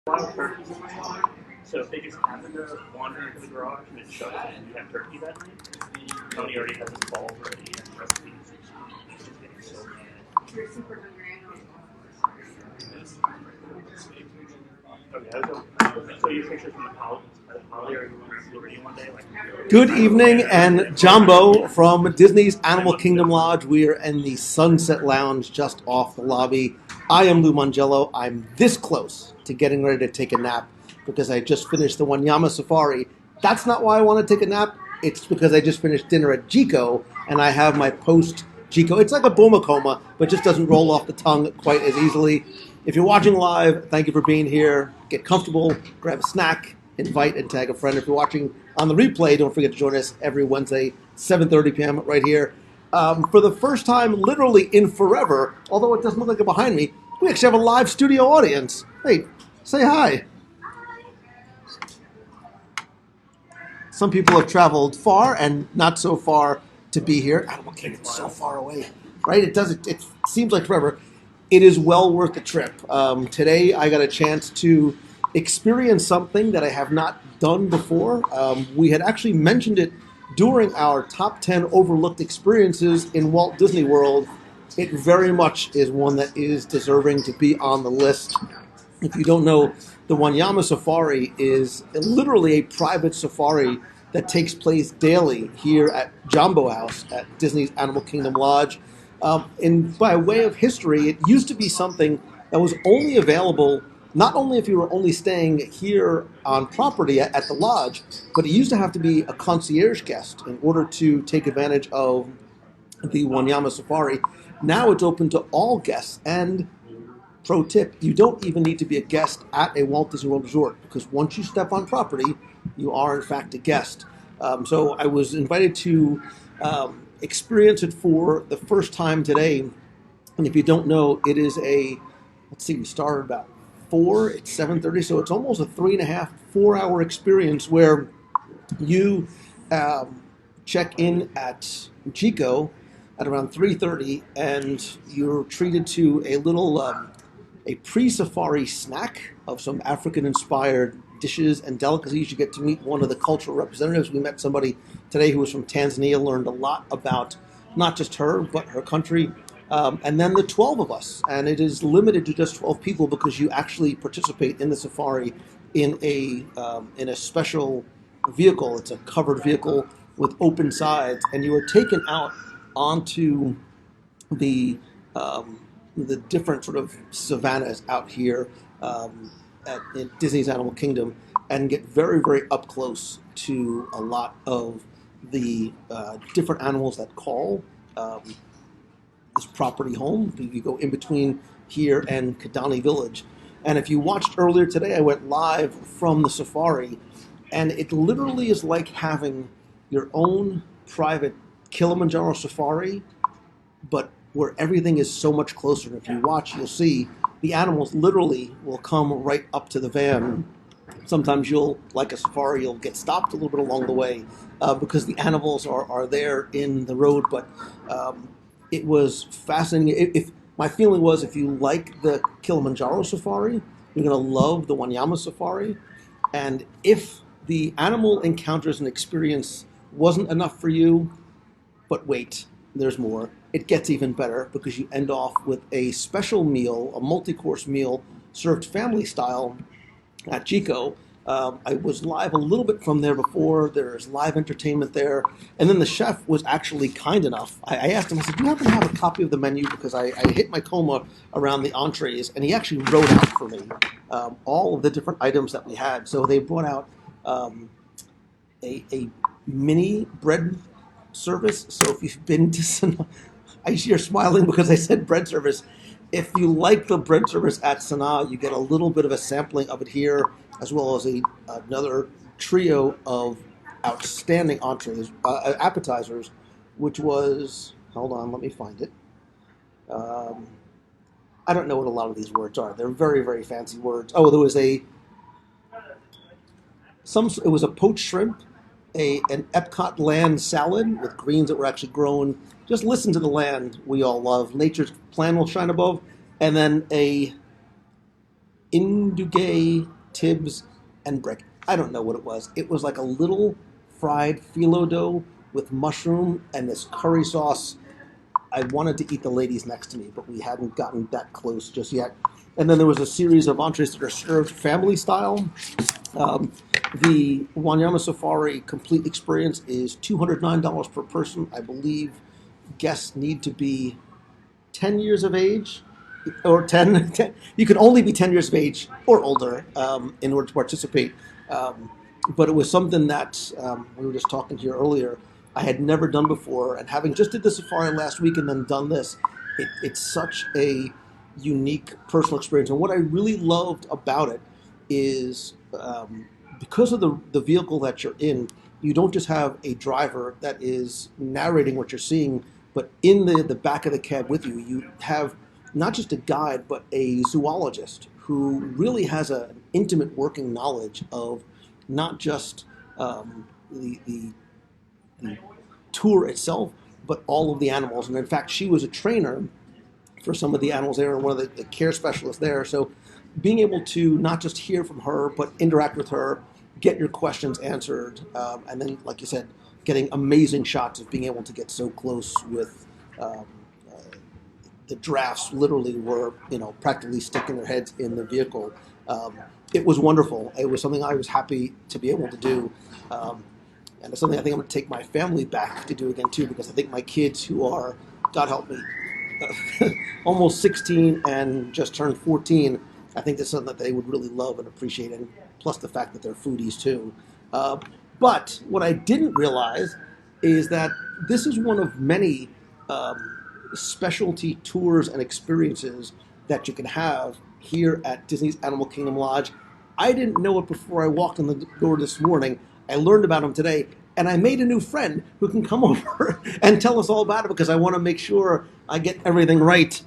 A lot of turkeys in my lawn, so if they just happen to wander into the garage and it shuts and we have turkey that night, Tony already has his balls ready and recipes. She's getting so mad. You're super hungry. Okay, so your pictures from the Poly are you one day? Good evening, and Jumbo from Disney's Animal Kingdom Lodge. We are in the Sunset Lounge just off the lobby. I am Lou Mangello. I'm this close to getting ready to take a nap because I just finished the Wanyama Safari. That's not why I want to take a nap. It's because I just finished dinner at Jico, and I have my post-Jico. It's like a Boma but just doesn't roll off the tongue quite as easily. If you're watching live, thank you for being here. Get comfortable, grab a snack, invite and tag a friend. If you're watching on the replay, don't forget to join us every Wednesday, 7:30 p.m. right here. For the first time, literally in forever, although it doesn't look like it behind me, we actually have a live studio audience. Hey, say hi. Some people have traveled far and not so far to be here. Animal Kingdom's so far away, right? It seems like forever. It is well worth the trip. Today, I got a chance to experience something that I have not done before. We had actually mentioned it during our top 10 overlooked experiences in Walt Disney World. It very much is one that is deserving to be on the list. If you don't know, the Wanyama Safari is literally a private safari that takes place daily here at Jambo House at Disney's Animal Kingdom Lodge. And by way of history, it used to be something that was only available not only if you were only staying here on property at the lodge, but it used to have to be a concierge guest in order to take advantage of the Wanyama Safari. Now it's open to all guests. And pro tip, you don't even need to be a guest at a Walt Disney World resort because once you step on property, you are in fact a guest. So I was invited to experience it for the first time today. And if you don't know, it is we started about 4, it's 7:30, so it's almost a 3.5, 4-hour experience where you check in at Jico at around 3:30, and you're treated to a little a pre-safari snack of some African-inspired dishes and delicacies. You get to meet one of the cultural representatives. We met somebody today who was from Tanzania, learned a lot about not just her, but her country. And then the 12 of us, and it is limited to just 12 people because you actually participate in the safari in a special vehicle. It's a covered vehicle with open sides, and you are taken out onto the different sort of savannas out here in Disney's Animal Kingdom, and get very, very up close to a lot of the different animals that call this property home. You go in between here and Kidani Village. And if you watched earlier today, I went live from the safari, and it literally is like having your own private Kilimanjaro safari, but where everything is so much closer. And if you watch, you'll see the animals literally will come right up to the van. Sometimes like a safari, you'll get stopped a little bit along the way because the animals are there in the road, but it was fascinating. My feeling was if you like the Kilimanjaro safari, you're going to love the Wanyama safari. And if the animal encounters and experience wasn't enough for you, but wait, there's more. It gets even better because you end off with a special meal, a multi-course meal served family style at Jico. I was live a little bit from there before. There's live entertainment there. And then the chef was actually kind enough. I asked him, I said, do you happen to have a copy of the menu? Because I hit my coma around the entrees. And he actually wrote out for me all of the different items that we had. So they brought out a mini bread service. So if you've been to you're smiling because I said bread service. If you like the bread service at Sanaa, you get a little bit of a sampling of it here, as well as another trio of outstanding entrees, appetizers, which was, hold on, let me find it. I don't know what a lot of these words are. They're very, very fancy words. Oh, there was it was a poached shrimp, an Epcot land salad with greens that were actually grown. Just listen to the land we all love. Nature's plan will shine above. And then a Indugay Tibbs and Brick. I don't know what it was. It was like a little fried phyllo dough with mushroom and this curry sauce. I wanted to eat the ladies next to me, but we hadn't gotten that close just yet. And then there was a series of entrees that are served family style. Um, the Wanyama Safari complete experience is $209 per person. I believe guests need to be 10 years of age or 10 you can only be 10 years of age or older in order to participate. But it was something that we were just talking here earlier. I had never done before, and having just did the safari last week and then done this, it's such a unique personal experience. And what I really loved about it is because of the vehicle that you're in, you don't just have a driver that is narrating what you're seeing, but in the back of the cab with you, you have not just a guide, but a zoologist who really has an intimate working knowledge of not just the tour itself, but all of the animals. And in fact, she was a trainer for some of the animals there and one of the care specialists there. So being able to not just hear from her, but interact with her, get your questions answered, and then, like you said, getting amazing shots of being able to get so close with the giraffes literally were, practically sticking their heads in the vehicle. It was wonderful. It was something I was happy to be able to do. And it's something I think I'm going to take my family back to do again, too, because I think my kids who are, God help me, almost 16 and just turned 14, I think that's something that they would really love and appreciate, and plus the fact that they're foodies, too. But what I didn't realize is that this is one of many specialty tours and experiences that you can have here at Disney's Animal Kingdom Lodge. I didn't know it before I walked in the door this morning. I learned about them today, and I made a new friend who can come over and tell us all about it because I want to make sure I get everything right.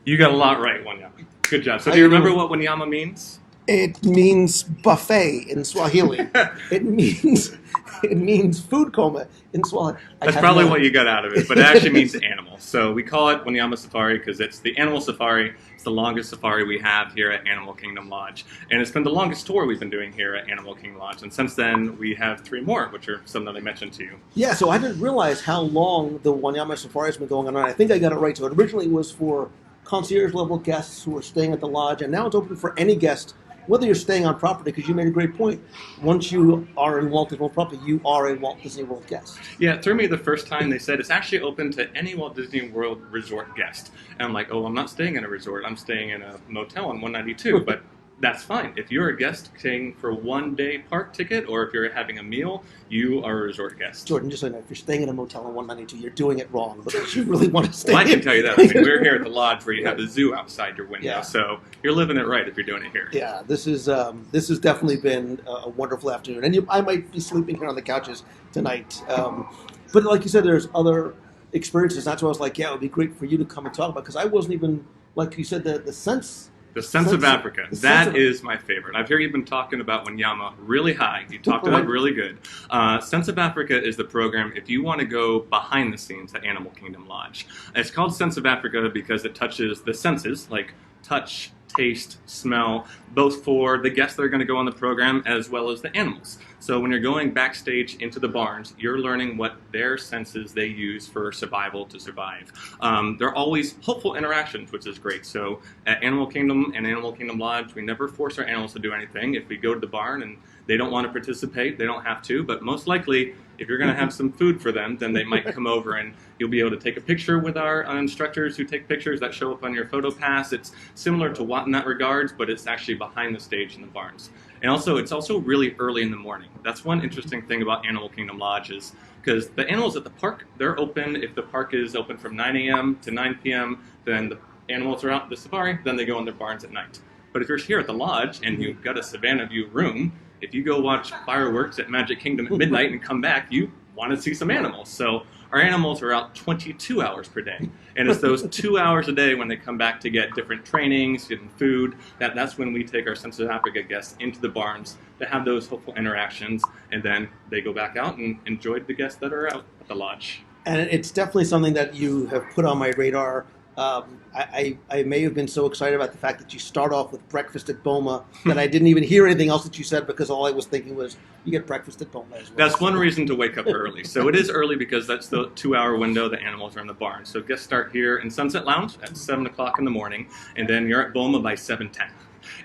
You got a lot right, Wanyama. Good job. So do you remember what Wanyama means? It means buffet in Swahili. It means food coma in Swahili. That's probably what you got out of it, but it actually means animal. So we call it Wanyama Safari because it's the animal safari. It's the longest safari we have here at Animal Kingdom Lodge. And it's been the longest tour we've been doing here at Animal Kingdom Lodge. And since then, we have 3 more, which are some that I mentioned to you. Yeah, so I didn't realize how long the Wanyama Safari has been going on. I think I got it right. So it originally was for concierge-level guests who are staying at the lodge, and now it's open for any guest, whether you're staying on property, because you made a great point. Once you are in Walt Disney World property, you are a Walt Disney World guest. Yeah, it threw me the first time they said it's actually open to any Walt Disney World resort guest. And I'm like, oh, I'm not staying in a resort. I'm staying in a motel on 192. But that's fine. If you're a guest staying for 1-day park ticket, or if you're having a meal, you are a resort guest. Jordan, just so you know, if you're staying in a motel on 192, you're doing it wrong because you really want to stay. Well, I can tell you that. I mean, we're here at the lodge where you have the zoo outside your window, so you're living it right if you're doing it here. Yeah, this has definitely been a wonderful afternoon, and I might be sleeping here on the couches tonight. But like you said, there's other experiences. That's why I was like, yeah, it would be great for you to come and talk about, because I wasn't even, like you said, the sense. The Sense of Africa. That is my favorite. I've heard you've been talking about Wanyama really high. You talked about it really good. Sense of Africa is the program if you want to go behind the scenes at Animal Kingdom Lodge. It's called Sense of Africa because it touches the senses, like touch, taste, smell, both for the guests that are going to go on the program as well as the animals. So when you're going backstage into the barns, you're learning what their senses they use for survival to survive. There are always hopeful interactions, which is great. So at Animal Kingdom and Animal Kingdom Lodge, we never force our animals to do anything. If we go to the barn and they don't want to participate, they don't have to. But most likely, if you're going to have some food for them, then they might come over and you'll be able to take a picture with our instructors who take pictures that show up on your photo pass. It's similar to Watt in that regards, but it's actually behind the stage in the barns. And also, it's also really early in the morning. That's one interesting thing about Animal Kingdom Lodge is because the animals at the park, they're open. If the park is open from 9 a.m. to 9 p.m., then the animals are out in the safari, then they go in their barns at night. But if you're here at the lodge and you've got a Savannah View room, if you go watch fireworks at Magic Kingdom at midnight and come back, you want to see some animals. So our animals are out 22 hours per day. And it's those 2 hours a day when they come back to get different trainings, getting food, that's when we take our Sense of Africa guests into the barns to have those hopeful interactions. And then they go back out and enjoy the guests that are out at the lodge. And it's definitely something that you have put on my radar I may have been so excited about the fact that you start off with breakfast at Boma that I didn't even hear anything else that you said because all I was thinking was you get breakfast at Boma as well. That's one reason to wake up early. So it is early because that's the 2-hour window the animals are in the barn. So guests start here in Sunset Lounge at 7 o'clock in the morning, and then you're at Boma by 7:10.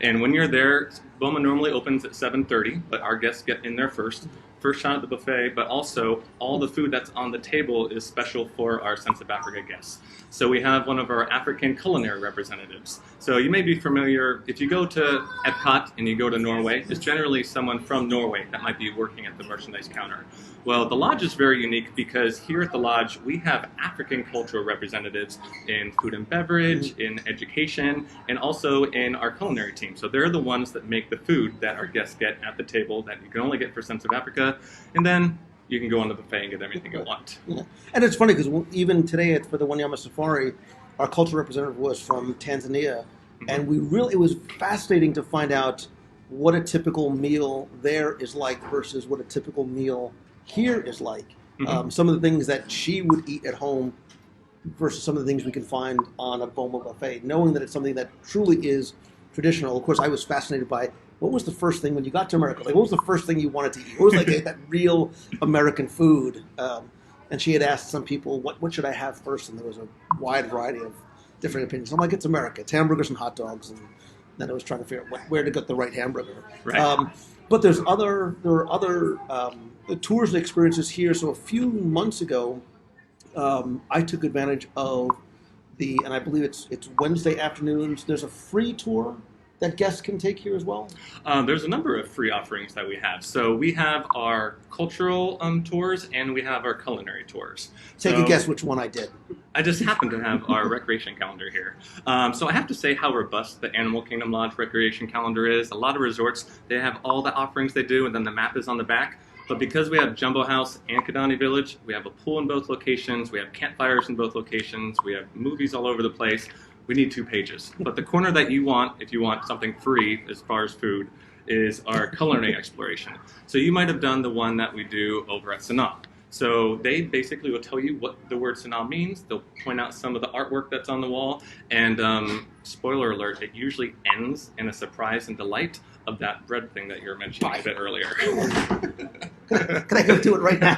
And when you're there, Boma normally opens at 7:30, but our guests get in there first shot at the buffet, but also all the food that's on the table is special for our Sense of Africa guests. So we have one of our African culinary representatives. So you may be familiar, if you go to Epcot and you go to Norway, it's generally someone from Norway that might be working at the merchandise counter. Well, the lodge is very unique because here at the lodge, we have African cultural representatives in food and beverage, in education, and also in our culinary team. So they're the ones that make the food that our guests get at the table that you can only get for Sense of Africa. And then you can go on the buffet and get everything you want. Yeah. And it's funny because even today for the Wanyama Safari, our cultural representative was from Tanzania. And it was fascinating to find out what a typical meal there is like versus what a typical meal here is like. Some of the things that she would eat at home versus some of the things we can find on a Boma buffet, knowing that it's something that truly is traditional. Of course, I was fascinated by what was the first thing when you got to America? Like, what was the first thing you wanted to eat? What was like that real American food? And she had asked some people, what should I have first? And there was a wide variety of different opinions. I'm like, it's America. It's hamburgers and hot dogs. And then I was trying to figure out where to get the right hamburger. Right. But there are other tours and experiences here. So a few months ago, I took advantage of and I believe it's Wednesday afternoons. There's a free tour that guests can take here as well? There's a number of free offerings that we have. So we have our cultural tours and we have our culinary tours. Take a guess which one I did. I just happen to have our recreation calendar here. So I have to say how robust the Animal Kingdom Lodge recreation calendar is. A lot of resorts, they have all the offerings they do and then the map is on the back. But because we have Jumbo House and Kidani Village, we have a pool in both locations, we have campfires in both locations, we have movies all over the place. We need 2 pages. But the corner that you want, if you want something free as far as food, is our culinary exploration. So you might have done the one that we do over at Sanaa. So they basically will tell you what the word Sanaa means. They'll point out some of the artwork that's on the wall. And spoiler alert, it usually ends in a surprise and delight of that bread thing that you were mentioning a bit earlier. Can I go do it right now?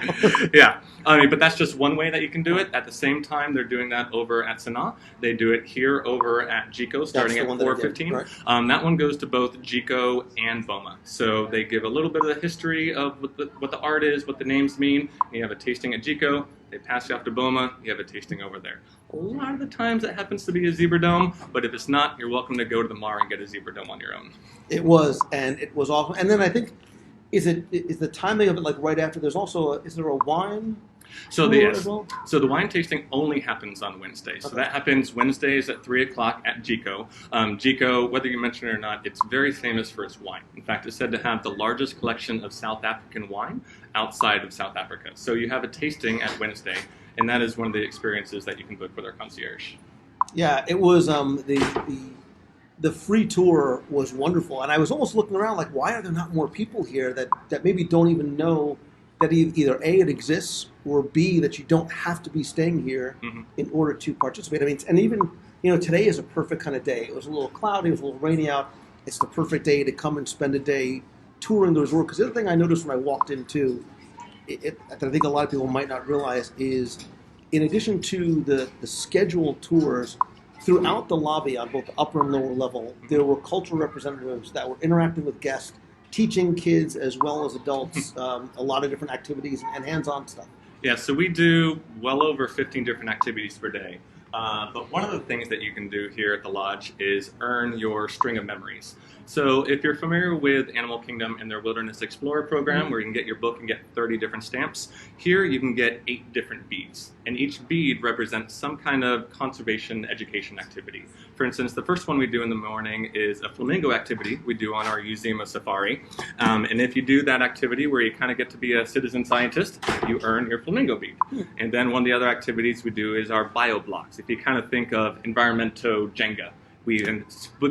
Yeah, but that's just one way that you can do it. At the same time, they're doing that over at Sanaa. They do it here over at Jico, starting at 4:15. Right. That one goes to both Jico and Boma. So they give a little bit of the history of what the art is, what the names mean. You have a tasting at Jico. They pass you off to Boma. You have a tasting over there. A lot of the times it happens to be a zebra dome, but if it's not, you're welcome to go to the Mar and get a zebra dome on your own. It was awesome. And then I think, is the timing of it like right after? There's also is there a wine? So the wine tasting only happens on Wednesday. So that happens Wednesdays at 3 o'clock at Jico. Jico, whether you mention it or not, it's very famous for its wine. In fact, it's said to have the largest collection of South African wine outside of South Africa. So you have a tasting at Wednesday, and that is one of the experiences that you can book with our concierge. Yeah, it was the free tour was wonderful, and I was almost looking around like, why are there not more people here that maybe don't even know that either A, it exists, or B, that you don't have to be staying here in order to participate. I mean, and even, today is a perfect kind of day. It was a little cloudy, it was a little rainy out. It's the perfect day to come and spend a day touring the resort. Because the other thing I noticed when I walked into that I think a lot of people might not realize is, in addition to the scheduled tours, throughout the lobby on both the upper and lower level, there were cultural representatives that were interacting with guests, teaching kids as well as adults a lot of different activities and hands-on stuff. Yeah, so we do well over 15 different activities per day. But one of the things that you can do here at the lodge is earn your string of memories. So if you're familiar with Animal Kingdom and their Wilderness Explorer program, where you can get your book and get 30 different stamps, here you can get 8 different beads. And each bead represents some kind of conservation education activity. For instance, the first one we do in the morning is a flamingo activity we do on our Uzima Safari. And if you do that activity where you kind of get to be a citizen scientist, you earn your flamingo bead. And then one of the other activities we do is our bio blocks. If you kind of think of environmento Jenga, We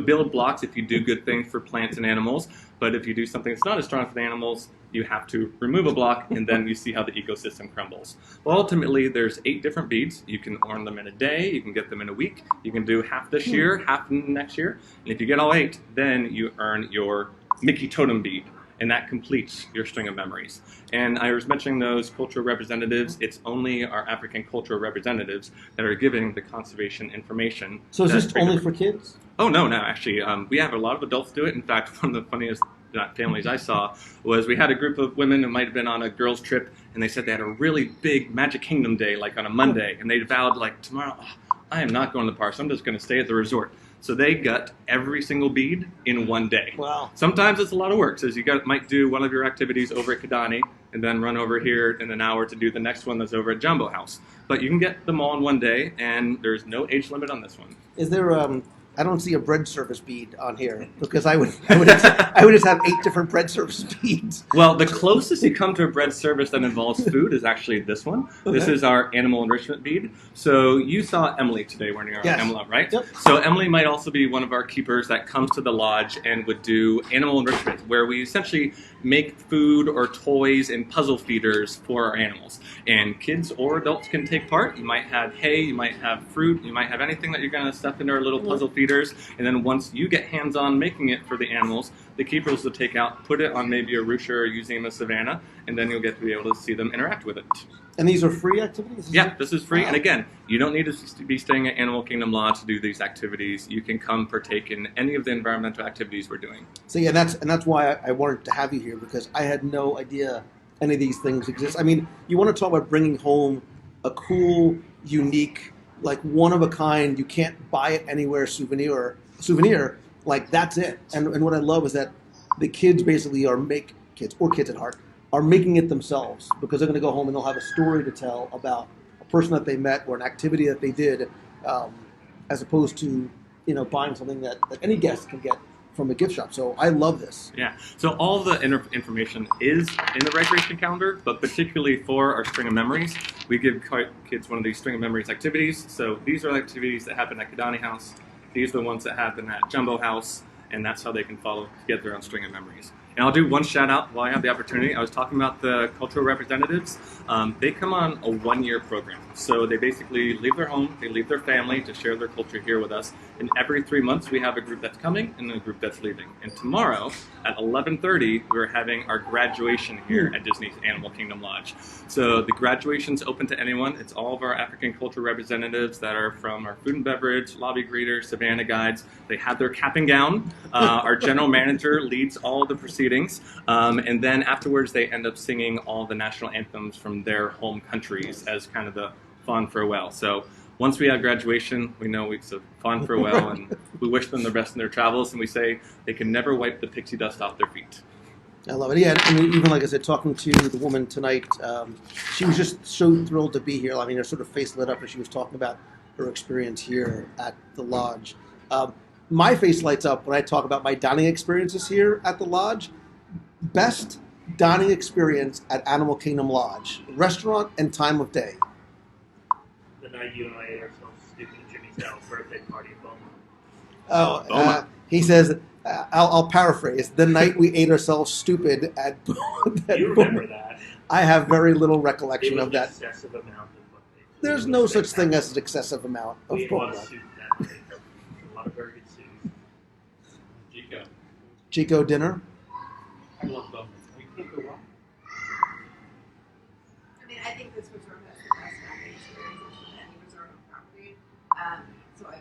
build blocks if you do good things for plants and animals, but if you do something that's not as strong for the animals, you have to remove a block, and then you see how the ecosystem crumbles. Well, ultimately, there's 8 different beads. You can earn them in a day, you can get them in a week, you can do half this year, half next year, and if you get all 8, then you earn your Mickey Totem bead, and that completes your string of memories. And I was mentioning those cultural representatives. It's only our African cultural representatives that are giving the conservation information. So is this only for kids? Oh, no, actually. We have a lot of adults do it. In fact, one of the funniest families I saw was we had a group of women who might have been on a girls' trip, and they said they had a really big Magic Kingdom day, like on a Monday, and they vowed, like, tomorrow, I am not going to the parks. I'm just going to stay at the resort. So they got every single bead in one day. Wow. Sometimes it's a lot of work. So you might do one of your activities over at Kidani and then run over here in an hour to do the next one that's over at Jumbo House. But you can get them all in one day, and there's no age limit on this one. Is there I don't see a bread service bead on here because I would just have 8 different bread service beads. Well, the closest you come to a bread service that involves food is actually this one. Okay. This is our animal enrichment bead. So you saw Emily today wearing our emblem, right? Yep. So Emily might also be one of our keepers that comes to the lodge and would do animal enrichment, where we essentially make food or toys and puzzle feeders for our animals. And kids or adults can take part. You might have hay, you might have fruit, you might have anything that you're going to stuff into our little puzzle feeders. And then once you get hands-on making it for the animals, the keepers will take out, put it on maybe a rucher or using them a savannah, and then you'll get to be able to see them interact with it. And these are free activities? Yeah, this is free. Wow. And again, you don't need to be staying at Animal Kingdom Lodge to do these activities. You can come partake in any of the environmental activities we're doing. So yeah, that's why I wanted to have you here, because I had no idea any of these things exist. I mean, you want to talk about bringing home a cool, unique, like one-of-a-kind, you can't buy it anywhere souvenir, like that's it. And what I love is that the kids basically kids at heart, are making it themselves, because they're going to go home and they'll have a story to tell about a person that they met or an activity that they did, as opposed to buying something that any guest can get from a gift shop. So I love this. Yeah. So all the information is in the recreation calendar, but particularly for our String of Memories, we give kids one of these String of Memories activities. So these are activities that happen at Kidani House. These are the ones that happen at Jumbo House, and that's how they can get their own String of Memories. And I'll do one shout out while I have the opportunity. I was talking about the cultural representatives. They come on a 1-year program. So they basically leave their home, they leave their family to share their culture here with us. And every 3 months we have a group that's coming and a group that's leaving. And tomorrow at 11:30, we're having our graduation here at Disney's Animal Kingdom Lodge. So the graduation's open to anyone. It's all of our African cultural representatives that are from our food and beverage, lobby greeters, Savannah guides. They have their cap and gown. Our general manager leads all of the proceedings. And then afterwards, they end up singing all the national anthems from their home countries as kind of the fond farewell. So once we have graduation, we know it's a fond farewell, and we wish them the best in their travels, and we say they can never wipe the pixie dust off their feet. I love it. Yeah, and even like I said, talking to the woman tonight, she was just so thrilled to be here. I mean, her sort of face lit up as she was talking about her experience here at the lodge. My face lights up when I talk about my dining experiences here at the lodge. Best dining experience at Animal Kingdom Lodge, restaurant and time of day. The night you and I ate ourselves stupid at Jimmy's house birthday party at Boma. Oh, he says, I'll paraphrase, the night we ate ourselves stupid at You remember that. I have very little recollection of that. Excessive amount of what There's no such thing as an excessive amount of we ate a lot of Boma. soup that night. A lot of very good soup. Chico dinner? I love Boma. We can't go wrong. I mean, I think this resort has the best dining experiences of any resort on property. So I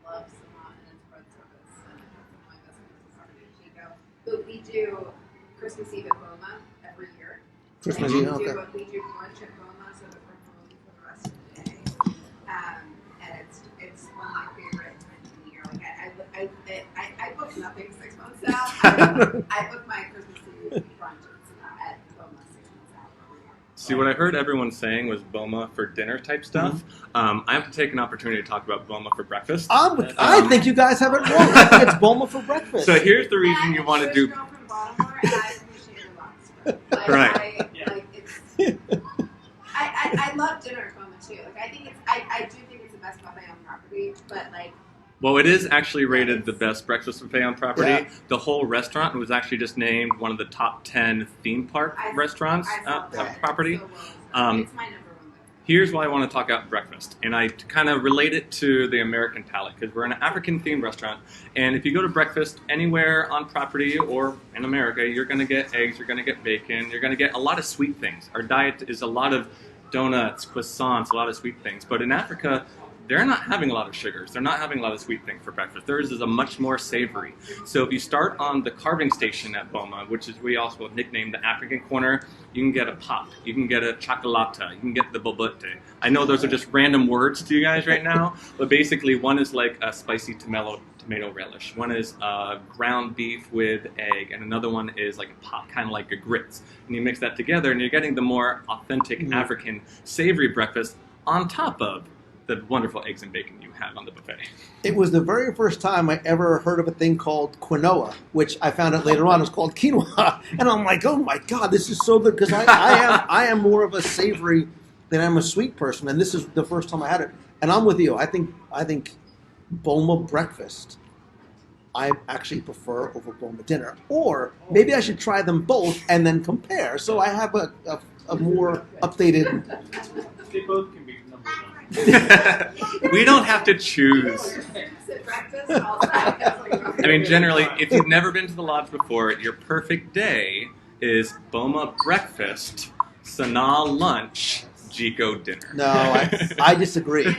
love Saman and its bread service, and it's one of my best places already at Chico. But we do Christmas Eve at Boma every year. Christmas and Eve, okay. We do lunch at Boma so that we're home for the rest of the day. And it's one of my favorite times of the year. Like I book nothing 6 months out. I book my Christmas Eve brunch at Boma 6 months out. See, what I heard everyone saying was Boma for dinner type stuff. I have to take an opportunity to talk about Boma for breakfast. I think you guys have it wrong. I think it's Boma for breakfast. So here's the reason you want to do... From Baltimore, and I appreciate a lot. Right. I love dinner at Boma too. Like I do think it's the best buffet on property, but like Well, it is actually rated the best breakfast buffet on property. Yeah. The whole restaurant was actually just named one of the top 10 theme park restaurants on property. So well, it's my number one. Here's why I want to talk about breakfast, and I kind of relate it to the American palate, because we're an African-themed restaurant, and if you go to breakfast anywhere on property or in America, you're going to get eggs, you're going to get bacon, you're going to get a lot of sweet things. Our diet is a lot of donuts, croissants, a lot of sweet things, but in Africa, they're not having a lot of sugars. They're not having a lot of sweet things for breakfast. Theirs is a much more savory. So if you start on the carving station at Boma, which is we also nicknamed the African corner, you can get a pop, you can get a chocolata, you can get the bobote. I know those are just random words to you guys right now, but basically one is like a spicy tomato relish. One is ground beef with egg, and another one is like a pop, kind of like a grits. And you mix that together, and you're getting the more authentic African savory breakfast on top of the wonderful eggs and bacon you have on the buffet. It was the very first time I ever heard of a thing called quinoa, which I found out later on is called quinoa. And I'm like, oh my God, this is so good, because I am more of a savory than I'm a sweet person, and this is the first time I had it. And I'm with you. I think Boma breakfast I actually prefer over Boma dinner. Or maybe I should try them both and then compare, so I have a more updated. They both can be number one. We don't have to choose. I mean, generally, if you've never been to the lodge before, your perfect day is Boma breakfast, Sanaa lunch, Jiko dinner. No, I disagree.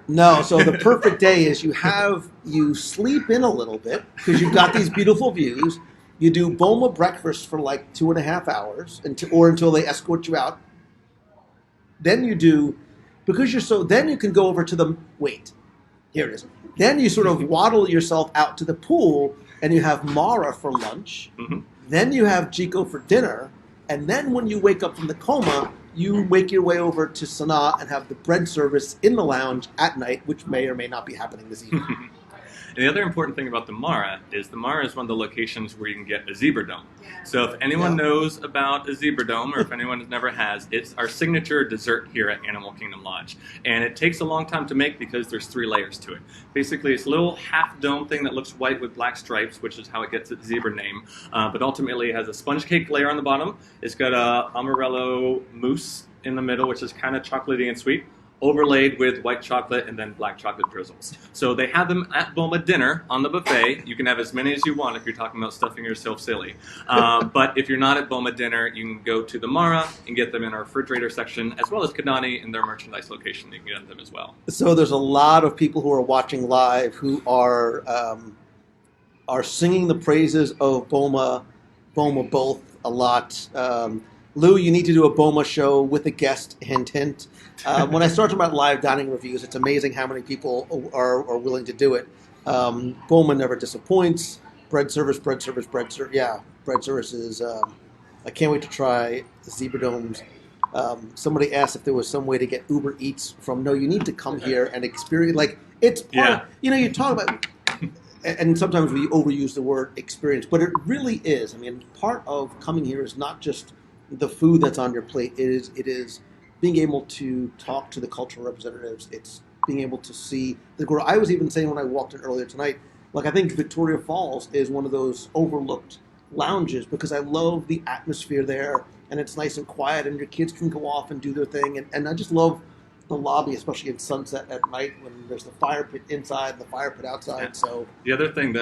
No, so the perfect day is you sleep in a little bit because you've got these beautiful views. You do Boma breakfast for like 2.5 hours until they escort you out. Then you do, then you can go over to here it is. Then you sort of waddle yourself out to the pool and you have Mara for lunch. Mm-hmm. Then you have Jiko for dinner. And then when you wake up from the coma, you make your way over to Sanaa and have the bread service in the lounge at night, which may or may not be happening this evening. And the other important thing about the Mara is one of the locations where you can get a zebra dome. So if anyone knows about a zebra dome, or if anyone never has, it's our signature dessert here at Animal Kingdom Lodge. And it takes a long time to make because there's 3 layers to it. Basically, it's a little half dome thing that looks white with black stripes, which is how it gets its zebra name. But ultimately, it has a sponge cake layer on the bottom. It's got a amaretto mousse in the middle, which is kind of chocolatey and sweet, overlaid with white chocolate and then black chocolate drizzles. So they have them at Boma dinner on the buffet. You can have as many as you want if you're talking about stuffing yourself silly. But if you're not at Boma dinner, you can go to the Mara and get them in our refrigerator section, as well as Kadani in their merchandise location. You can get them as well. So there's a lot of people who are watching live who are singing the praises of Boma both a lot. Lou, you need to do a Boma show with a guest, hint, hint. When I start talking about live dining reviews, it's amazing how many people are willing to do it. Boma never disappoints. Bread service. Yeah, bread service is, I can't wait to try zebra domes. Somebody asked if there was some way to get Uber Eats no, you need to come here and experience, it's part of, you talk about, and sometimes we overuse the word experience, but it really is. I mean, part of coming here is not just the food that's on your plate. It is being able to talk to the cultural representatives. It's being able to see the growth. I was even saying when I walked in earlier tonight, I think Victoria Falls is one of those overlooked lounges because I love the atmosphere there, and it's nice and quiet, and your kids can go off and do their thing. And I just love the lobby, especially at sunset at night when there's the fire pit inside and the fire pit outside. Yeah. So the other thing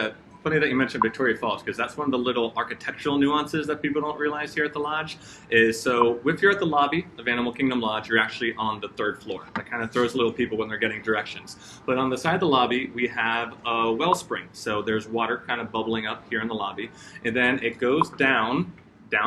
funny that you mentioned Victoria Falls, because that's one of the little architectural nuances that people don't realize here at the lodge, is so if you're at the lobby of Animal Kingdom Lodge, you're actually on the 3rd floor. That kind of throws little people when they're getting directions. But on the side of the lobby, we have a wellspring. So there's water kind of bubbling up here in the lobby, and then it goes down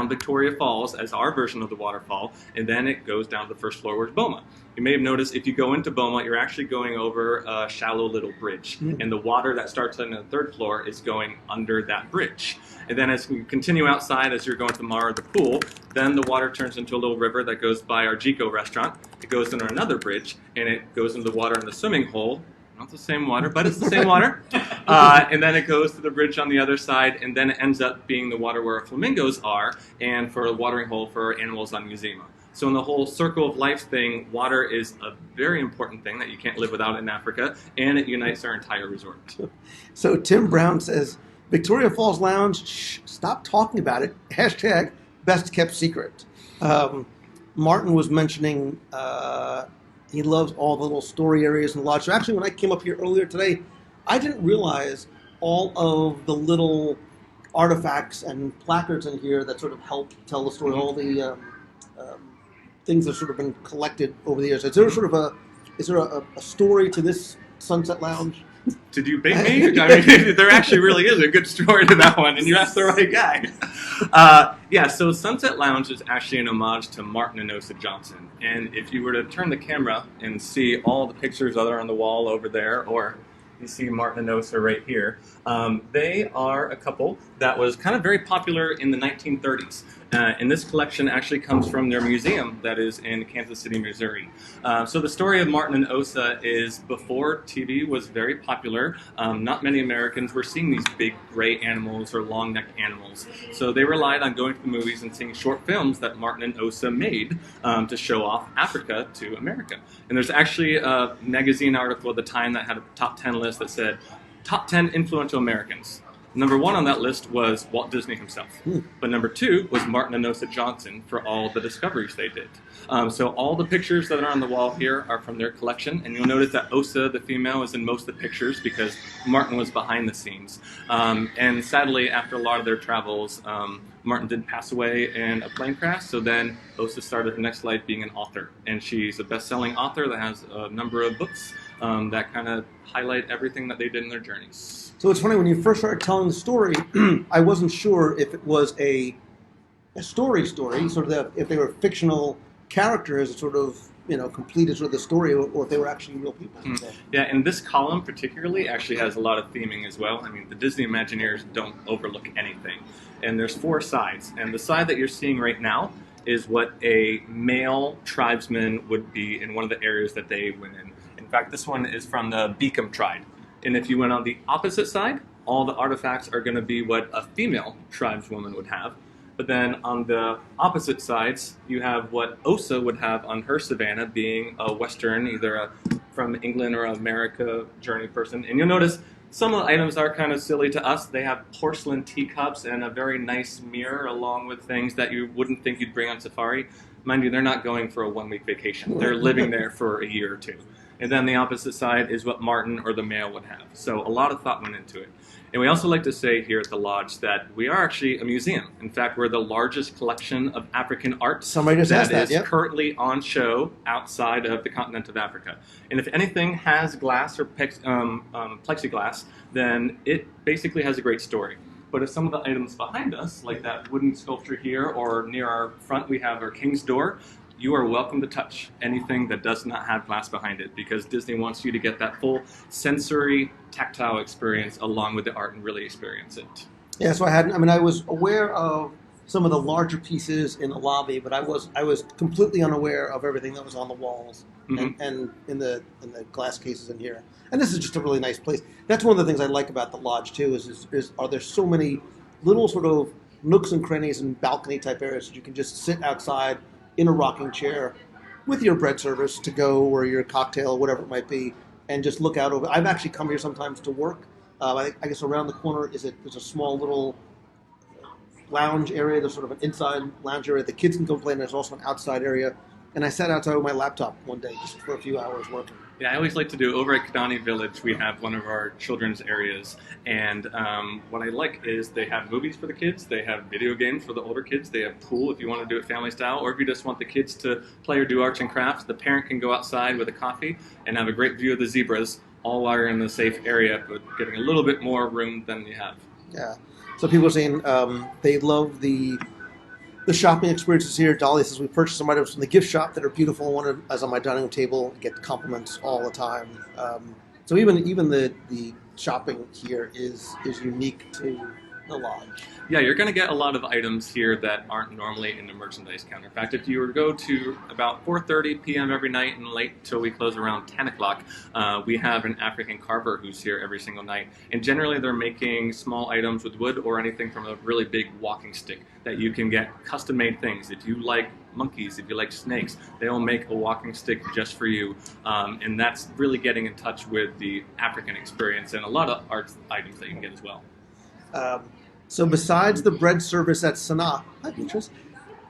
Victoria Falls as our version of the waterfall, and then it goes down to the 1st floor where it's Boma. You may have noticed if you go into Boma, you're actually going over a shallow little bridge, and the water that starts on the 3rd floor is going under that bridge. And then as you continue outside, as you're going to the Mara, the pool, then the water turns into a little river that goes by our Jiko restaurant. It goes under another bridge, and it goes into the water in the swimming hole. Not the same water, but it's the same water. And then it goes to the bridge on the other side, and then it ends up being the water where flamingos are, and for a watering hole for animals on Muzema. So in the whole circle of life thing, water is a very important thing that you can't live without in Africa, and it unites our entire resort. So Tim Brown says, Victoria Falls Lounge, shh, stop talking about it. Hashtag best kept secret. Martin was mentioning he loves all the little story areas in the lodge. So actually, when I came up here earlier today, I didn't realize all of the little artifacts and placards in here that sort of help tell the story, all the things that have sort of been collected over the years. Is there a story to this Sunset Lounge? Did you bait me? I mean, there actually really is a good story to that one, and you asked the right guy. Yeah, so Sunset Lounge is actually an homage to Martin and Osa Johnson. And if you were to turn the camera and see all the pictures that are on the wall over there, or you see Martin and Osa right here, they are a couple that was kind of very popular in the 1930s. And this collection actually comes from their museum that is in Kansas City, Missouri. So the story of Martin and Osa is before TV was very popular, not many Americans were seeing these big gray animals or long-necked animals. So they relied on going to the movies and seeing short films that Martin and Osa made to show off Africa to America. And there's actually a magazine article at the time that had a top 10 list that said, top 10 influential Americans. Number 1 on that list was Walt Disney himself. But number 2 was Martin and Osa Johnson for all the discoveries they did. So all the pictures that are on the wall here are from their collection. And you'll notice that Osa, the female, is in most of the pictures because Martin was behind the scenes. And sadly, after a lot of their travels, Martin did pass away in a plane crash. So then Osa started her next life being an author. And she's a best-selling author that has a number of books that kind of highlight everything that they did in their journeys. So it's funny, when you first started telling the story, I wasn't sure if it was a story, sort of if they were fictional characters that sort of, completed sort of the story, or if they were actually real people. So. Yeah, and this column particularly actually has a lot of theming as well. I mean, the Disney Imagineers don't overlook anything. And there's 4 sides. And the side that you're seeing right now is what a male tribesman would be in one of the areas that they went in. In fact, this one is from the Beacom tribe. And if you went on the opposite side, all the artifacts are going to be what a female tribeswoman would have. But then on the opposite sides, you have what Osa would have on her savannah, being a Western, either from England or America journey person. And you'll notice some of the items are kind of silly to us. They have porcelain teacups and a very nice mirror, along with things that you wouldn't think you'd bring on safari. Mind you, they're not going for a 1-week vacation. They're living there for a year or 2. And then the opposite side is what Martin or the male would have. So a lot of thought went into it. And we also like to say here at the Lodge that we are actually a museum. In fact, we're the largest collection of African art that is currently on show outside of the continent of Africa. And if anything has glass or plexiglass, then it basically has a great story. But if some of the items behind us, like that wooden sculpture here, or near our front we have our King's Door, you are welcome to touch anything that does not have glass behind it, because Disney wants you to get that full sensory, tactile experience along with the art and really experience it. Yeah, so I was aware of some of the larger pieces in the lobby, but I was completely unaware of everything that was on the walls and in the glass cases in here. And this is just a really nice place. That's one of the things I like about the Lodge too. Is are there so many little sort of nooks and crannies and balcony type areas that you can just sit outside in a rocking chair with your bread service to go, or your cocktail, whatever it might be, and just look out over. I've actually come here sometimes to work. I guess around the corner there's a small little lounge area. There's sort of an inside lounge area. The kids can go play, and there's also an outside area. And I sat outside with my laptop one day just for a few hours working. Yeah, I always like to do, over at Kidani Village, we have one of our children's areas. And what I like is they have movies for the kids, they have video games for the older kids, they have pool if you want to do it family style, or if you just want the kids to play or do arts and crafts, the parent can go outside with a coffee and have a great view of the zebras, all while you're in the safe area, but getting a little bit more room than you have. Yeah. So people are saying they love the shopping experiences here. Dolly says we purchased some items from the gift shop that are beautiful. One as on my dining room table, I get compliments all the time. So even the shopping here is unique to the lodge. Yeah, you're going to get a lot of items here that aren't normally in the merchandise counter. In fact, if you were to go to about 4:30 p.m. every night and late till we close around 10 o'clock, we have an African carver who's here every single night. And generally they're making small items with wood or anything from a really big walking stick that you can get custom-made things. If you like monkeys, if you like snakes, they'll make a walking stick just for you. And that's really getting in touch with the African experience and a lot of art items that you can get as well. So besides the bread service at Sanaa, hi Beatrice,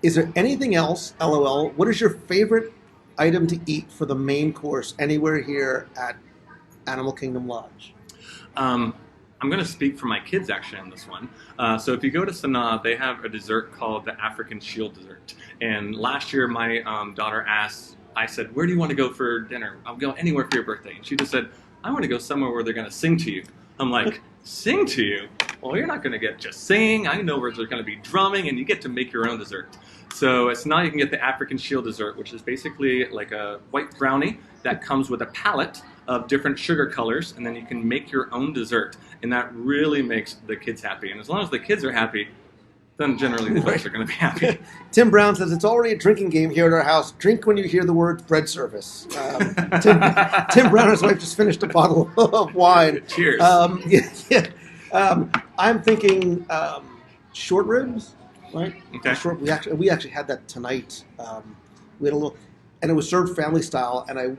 is there anything else, LOL, what is your favorite item to eat for the main course anywhere here at Animal Kingdom Lodge? I'm going to speak for my kids actually on this one. So if you go to Sanaa, they have a dessert called the African Shield dessert. And last year my daughter asked, I said, where do you want to go for dinner? I'll go anywhere for your birthday. And she just said, I want to go somewhere where they're going to sing to you. I'm like, sing to you? Well, you're not going to get just singing. I know where there's going to be drumming, and you get to make your own dessert. So it's now you can get the African Shield dessert, which is basically like a white brownie that comes with a palette of different sugar colors, and then you can make your own dessert. And that really makes the kids happy. And as long as the kids are happy, then generally the folks are going to be happy. Tim Brown says, it's already a drinking game here at our house. Drink when you hear the word bread service. Tim Brown and his wife just finished a bottle of wine. Cheers. I'm thinking short ribs, right? Okay. We actually had that tonight. We had a little, and it was served family style, and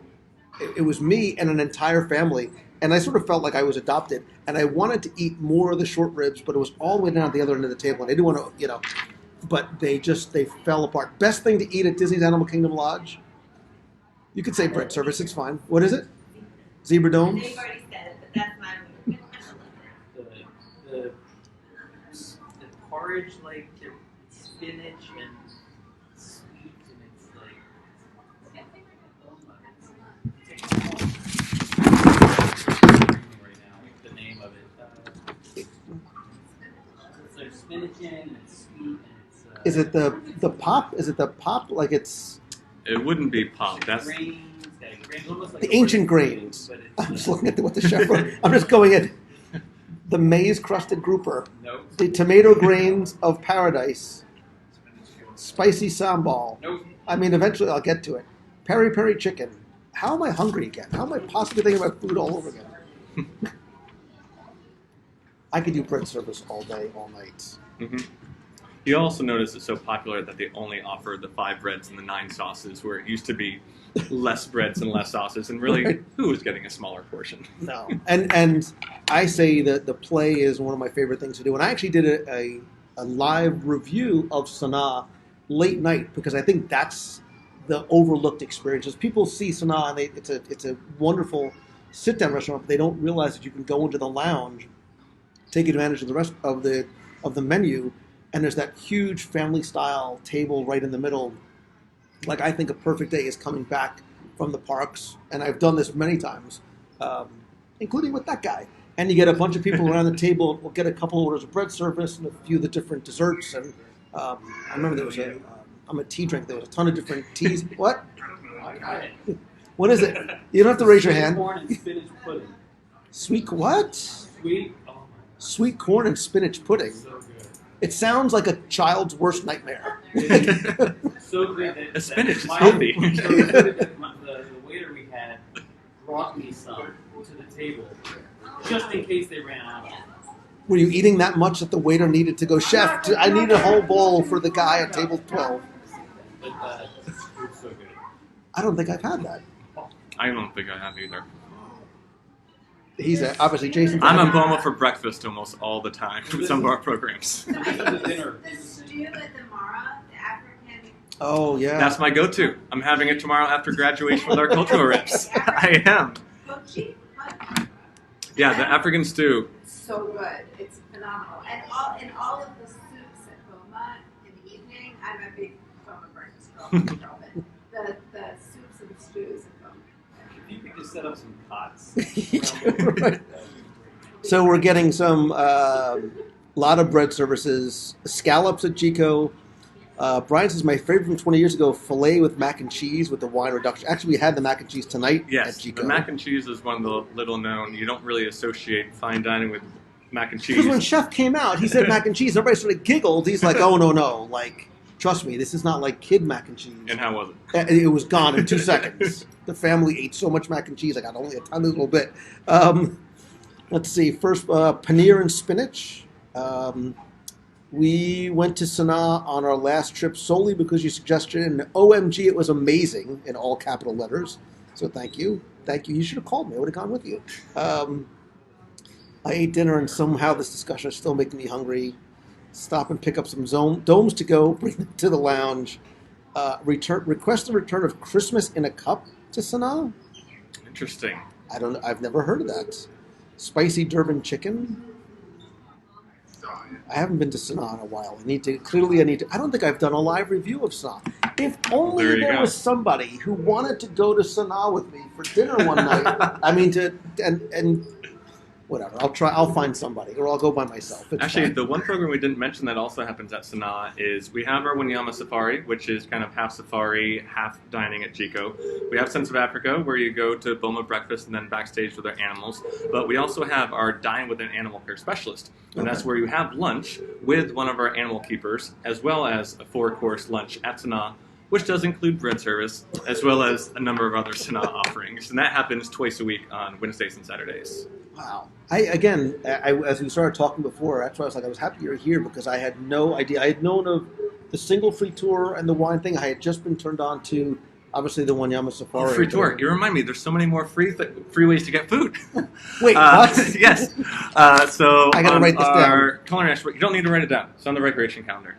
it was me and an entire family, and I sort of felt like I was adopted, and I wanted to eat more of the short ribs, but it was all the way down at the other end of the table, and I didn't want to, but they fell apart. Best thing to eat at Disney's Animal Kingdom Lodge? You could say bread service, it's fine. What is it? Zebra domes? They've already said it, but that's my move. The porridge, like the spinach and sweet, and it's like right now the name of it. It's like spinach and it's sweet and it's. Is it the pop? Is it the pop? Like it's. It wouldn't be pop. That's grains, almost like The ancient grains. but it's, I'm just looking at what the chef wrote. I'm just going in. The maize-crusted grouper. nope. The tomato grains of paradise. Spicy sambal. Nope. I mean, eventually I'll get to it. Peri peri chicken. How am I hungry again? How am I possibly thinking about food all over again? I could do bread service all day, all night. Mm-hmm. You also notice it's so popular that they only offer the 5 breads and the 9 sauces, where it used to be less breads and less sauces, and really, Right. who was getting a smaller portion? No. And I say that the play is one of my favorite things to do. And I actually did a live review of Sanaa late night, because I think that's the overlooked experience. As people see Sanaa, and it's a wonderful sit-down restaurant, but they don't realize that you can go into the lounge, take advantage of the rest of the menu, and there's that huge family-style table right in the middle. Like, I think a perfect day is coming back from the parks, and I've done this many times, including with that guy. And you get a bunch of people around the table. We'll get a couple orders of bread service and a few of the different desserts. And I remember there was I'm a tea drinker. There was a ton of different teas. What? What is it? You don't have to raise your hand. Corn and spinach pudding. Sweet what? Sweet. Oh my. Sweet corn and spinach pudding. So good. It sounds like a child's worst nightmare. So good that A spinach is my- healthy. so good that the waiter we had brought me some to the table just in case they ran out. Were you eating that much that the waiter needed to go, Chef, I need a whole bowl for the guy at table 12? But it was so good. I don't think I've had that. I don't think I have either. He's obviously Jason. I'm on Boma for breakfast almost all the time with some of our programs. So this is the dinner. The stew at the Mara, the African. Oh, yeah. That's my go-to. I'm having it tomorrow after graduation with our cultural reps. I am. Bokchi? Yeah, the African stew. So good. It's phenomenal. And all of the soups at Boma in the evening, I'm a big Boma breakfast girl. But the soups and stews at Boma. If you could just set up some cots. Right. So we're getting some lot of bread services, scallops at Chico. Brian says my favorite from 20 years ago, filet with mac and cheese with the wine reduction. Actually, we had the mac and cheese tonight Yes, at Chico. the mac and cheese is one of the little known. You don't really associate fine dining with mac and cheese. Because when Chef came out, he said mac and cheese. Everybody sort of giggled. He's like, "Oh no! Like, trust me, this is not like kid mac and cheese." And how was it? It was gone in 2 seconds. The family ate so much mac and cheese. I got only a tiny little bit. Let's see. First, paneer and spinach. We went to Sanaa on our last trip solely because you suggested it, and OMG, it was amazing in all capital letters. So thank you. Thank you. You should have called me. I would have gone with you. I ate dinner, and somehow this discussion is still making me hungry. Stop and pick up some domes to go, bring them to the lounge. Request the return of Christmas in a cup to Sanaa. Interesting. I've never heard of that. Spicy Durban chicken. I haven't been to Sanaa in a while. I need to. I don't think I've done a live review of Sanaa. If only there was somebody who wanted to go to Sanaa with me for dinner one night. I mean, and whatever. I'll find somebody, or I'll go by myself. It's Actually, fine. the one program we didn't mention that also happens at Sanaa is we have our Wanyama Safari, which is kind of half safari, half dining at Chico. We have Sense of Africa, where you go to Boma breakfast and then backstage with our animals. But we also have our Dine with an Animal Care Specialist, and that's where you have lunch with one of our animal keepers, as well as a 4-course lunch at Sanaa, which does include bread service, as well as a number of other Sanaa offerings. And that happens twice a week on Wednesdays and Saturdays. Wow. As we started talking before, that's why I was like, I was happy you're here because I had no idea. I had known of the single free tour and the wine thing. I had just been turned on to, obviously, the Wanyama Safari. Free tour. You remind me, there's so many more free ways to get food. Wait, what? Yes. So I gotta write this down. Culinary expert, you don't need to write it down. It's on the recreation calendar.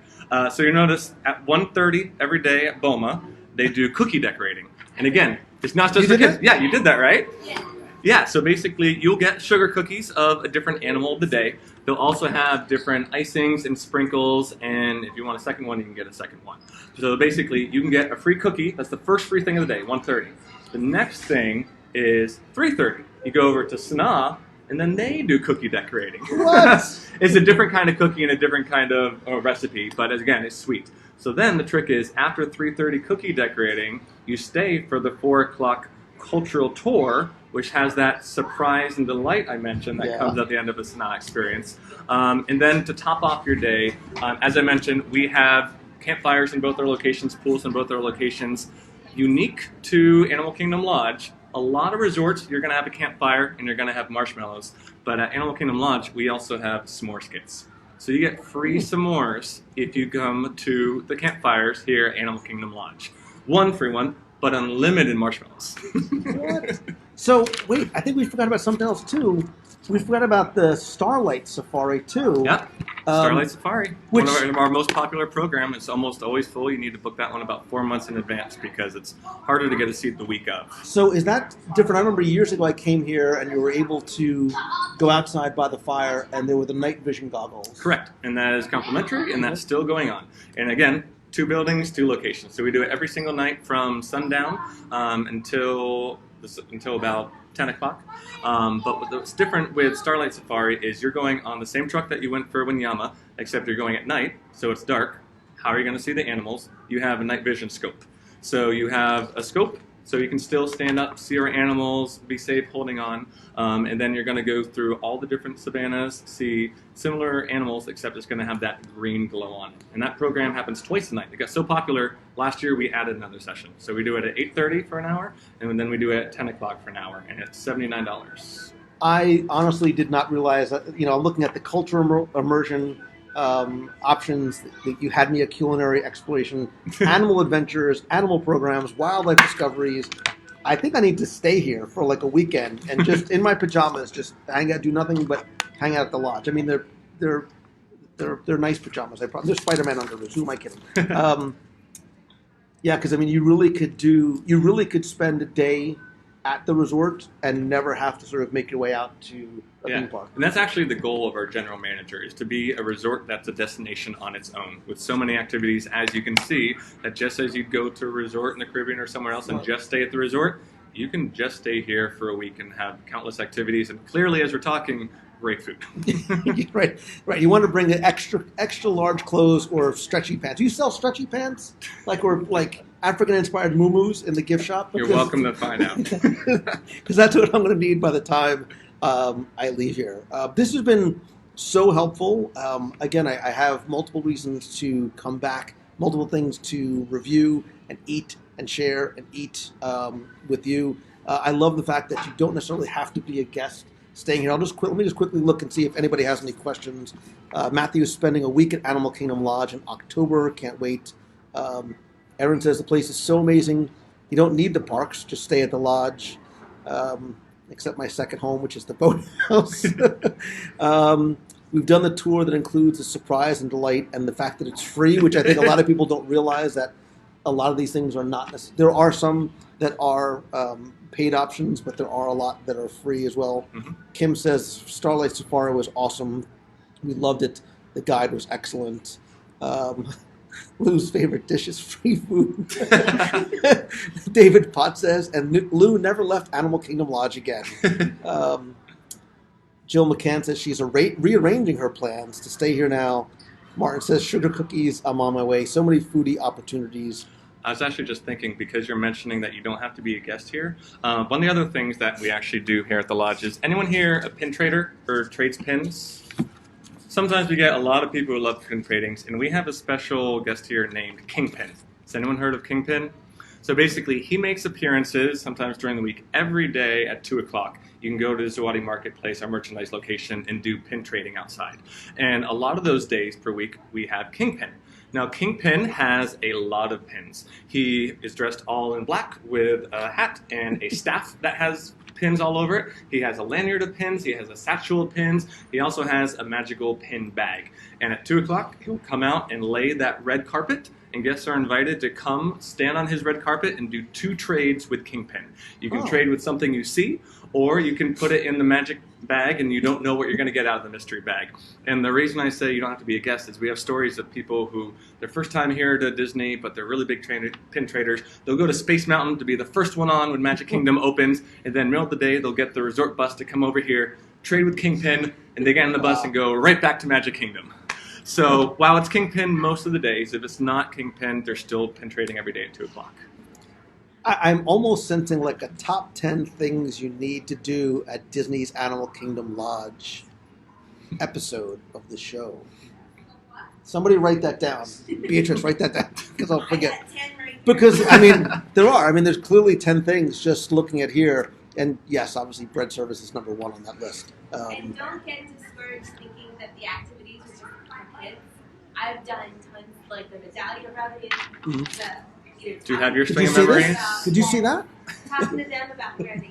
So you notice at 1:30 every day at Boma, they do cookie decorating. And again, it's not just You for did kids. that? Yeah, you did that, right? Yeah. Yeah, so basically you'll get sugar cookies of a different animal of the day. They'll also have different icings and sprinkles, and if you want a second one, you can get a second one. So basically you can get a free cookie. That's the first free thing of the day, 1:30. The next thing is 3:30. You go over to Sanaa, and then they do cookie decorating. What? It's a different kind of cookie and a different kind of recipe, but again, it's sweet. So then the trick is, after 3:30 cookie decorating, you stay for the 4 o'clock cultural tour, which has that surprise and delight I mentioned that comes at the end of a Sanaa experience. And then to top off your day, as I mentioned, we have campfires in both our locations, pools in both our locations. Unique to Animal Kingdom Lodge, a lot of resorts, you're going to have a campfire and you're going to have marshmallows. But at Animal Kingdom Lodge, we also have s'more skits. So you get free s'mores if you come to the campfires here at Animal Kingdom Lodge. One free one, but unlimited marshmallows. What? So, wait, I think we forgot about something else, too. We forgot about the Starlight Safari, too. Yep. Starlight Safari. Which- One of our most popular program. It's almost always full. You need to book that one about 4 months in advance because it's harder to get a seat the week of. So is that different? I remember years ago I came here and you were able to go outside by the fire and there were the night vision goggles. Correct. And that is complimentary, and that's still going on. And again, 2 buildings, 2 locations. So we do it every single night from sundown until about 10 o'clock. But what's different with Starlight Safari is you're going on the same truck that you went for Wanyama, except you're going at night, so it's dark. How are you going to see the animals? You have a night vision scope. So you have a scope, so you can still stand up, see our animals, be safe holding on, and then you're going to go through all the different savannas, see similar animals, except it's going to have that green glow on it. And that program happens twice a night. It got so popular, last year we added another session. So we do it at 8:30 for an hour, and then we do it at 10 o'clock for an hour, and it's $79. I honestly did not realize that, looking at the cultural immersion options, that you had me a culinary exploration, animal adventures, animal programs, wildlife discoveries. I think I need to stay here for like a weekend and just in my pajamas, just hang out, do nothing but hang out at the lodge. I mean, they're nice pajamas. They're Spider-Man underoos. Who am I kidding? Yeah, because I mean, you really could spend a day at the resort and never have to sort of make your way out to a theme park. And that's actually the goal of our general manager, is to be a resort that's a destination on its own, with so many activities, as you can see, that just as you go to a resort in the Caribbean or somewhere else and just stay at the resort, you can just stay here for a week and have countless activities, and clearly, as we're talking, great food. Right. You want to bring the extra large clothes or stretchy pants. Do you sell stretchy pants? Like African-inspired muumuus in the gift shop? You're welcome to find out. Because that's what I'm going to need by the time I leave here. This has been so helpful. Again, I have multiple reasons to come back, multiple things to review and eat and share and eat with you. I love the fact that you don't necessarily have to be a guest staying here. Let me just quickly look and see if anybody has any questions. Matthew is spending a week at Animal Kingdom Lodge in October. Can't wait. Erin says the place is so amazing. You don't need the parks, just stay at the lodge. Except my second home, which is the boathouse. We've done the tour that includes the surprise and delight and the fact that it's free, which I think a lot of people don't realize that a lot of these things are not necessary. There are some that are paid options, but there are a lot that are free as well. Mm-hmm. Kim says Starlight Safari was awesome. We loved it. The guide was excellent. Lou's favorite dish is free food. David Potts says, and Lou never left Animal Kingdom Lodge again. Jill McCann says she's rearranging her plans to stay here now. Martin says, sugar cookies, I'm on my way. So many foodie opportunities. I was actually just thinking, because you're mentioning that you don't have to be a guest here, one of the other things that we actually do here at the lodge is, anyone here a pin trader or trades pins? Sometimes we get a lot of people who love pin tradings, and we have a special guest here named Kingpin. Has anyone heard of Kingpin? So basically, he makes appearances sometimes during the week every day at 2 o'clock. You can go to the Zawadi Marketplace, our merchandise location, and do pin trading outside. And a lot of those days per week, we have Kingpin. Now, Kingpin has a lot of pins. He is dressed all in black with a hat and a staff that has pins all over it. He has a lanyard of pins. He has a satchel of pins. He also has a magical pin bag. And at 2 o'clock, he'll come out and lay that red carpet, and guests are invited to come stand on his red carpet and do 2 trades with Kingpin. You can trade with something you see, or you can put it in the magic bag and you don't know what you're going to get out of the mystery bag. And the reason I say you don't have to be a guest is we have stories of people who, their first time here to Disney, but they're really big pin traders. They'll go to Space Mountain to be the first one on when Magic Kingdom opens, and then middle of the day they'll get the resort bus to come over here, trade with Kingpin, and they get on the bus and go right back to Magic Kingdom. So while it's Kingpin most of the days, if it's not Kingpin, they're still pin trading every day at 2 o'clock. I'm almost sensing like a top 10 things you need to do at Disney's Animal Kingdom Lodge episode of the show. Somebody write that down. Beatrice, write that down, because I'll forget. Because, I mean, there are. I mean, there's clearly 10 things just looking at here. And yes, obviously, bread service is number 1 on that list. And don't get discouraged thinking that the activities are just for kids. I've done tons, like the medallion rubbing, Do you have your string of see memories? Did you see that? Talking to them about where they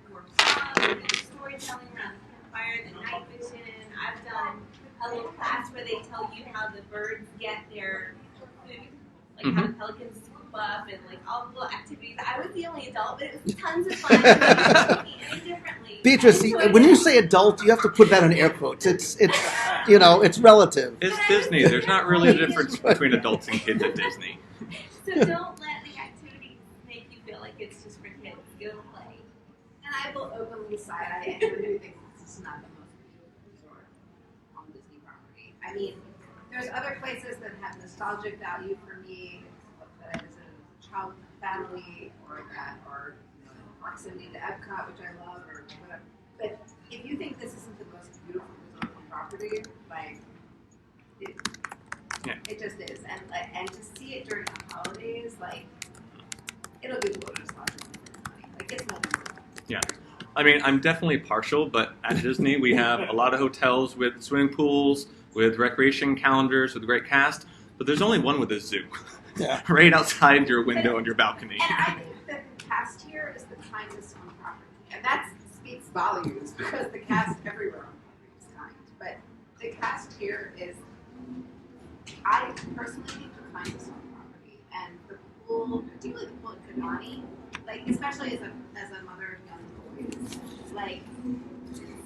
were from, the storytelling around the campfire, the night vision. I've done a little class where they tell you how the birds get their food, like how the pelicans swoop up, and like all the little activities. I was the only adult, but it was tons of fun. Any differently. Beatrice, when you say adult, you have to put that in air quotes. It's you know, it's relative. It's Disney. There's not really a difference between adults and kids at Disney. So don't let the activities make you feel like it's just for kids. Go play. And I will openly side anyone who thinks this is not the most beautiful resort on Disney property. I mean, there's other places that have nostalgic value for me that I visited as a child with my family, or proximity to Epcot, which I love, or whatever. But if you think this isn't the most beautiful resort on property, like it just is, and to see it during the holidays, like it'll be low nostalgia for your money. Like it's not. Yeah. I mean, I'm definitely partial, but at Disney we have a lot of hotels with swimming pools, with recreation calendars, with a great cast, but there's only one with a zoo. Yeah. Right outside your window and your balcony. And I think that the cast here is the kindest on property, and that speaks volumes because the cast everywhere on property is kind. But the cast here is, I personally think, the kindest on property, and the pool, particularly the pool at Kadani, like especially as a mother of young boys, like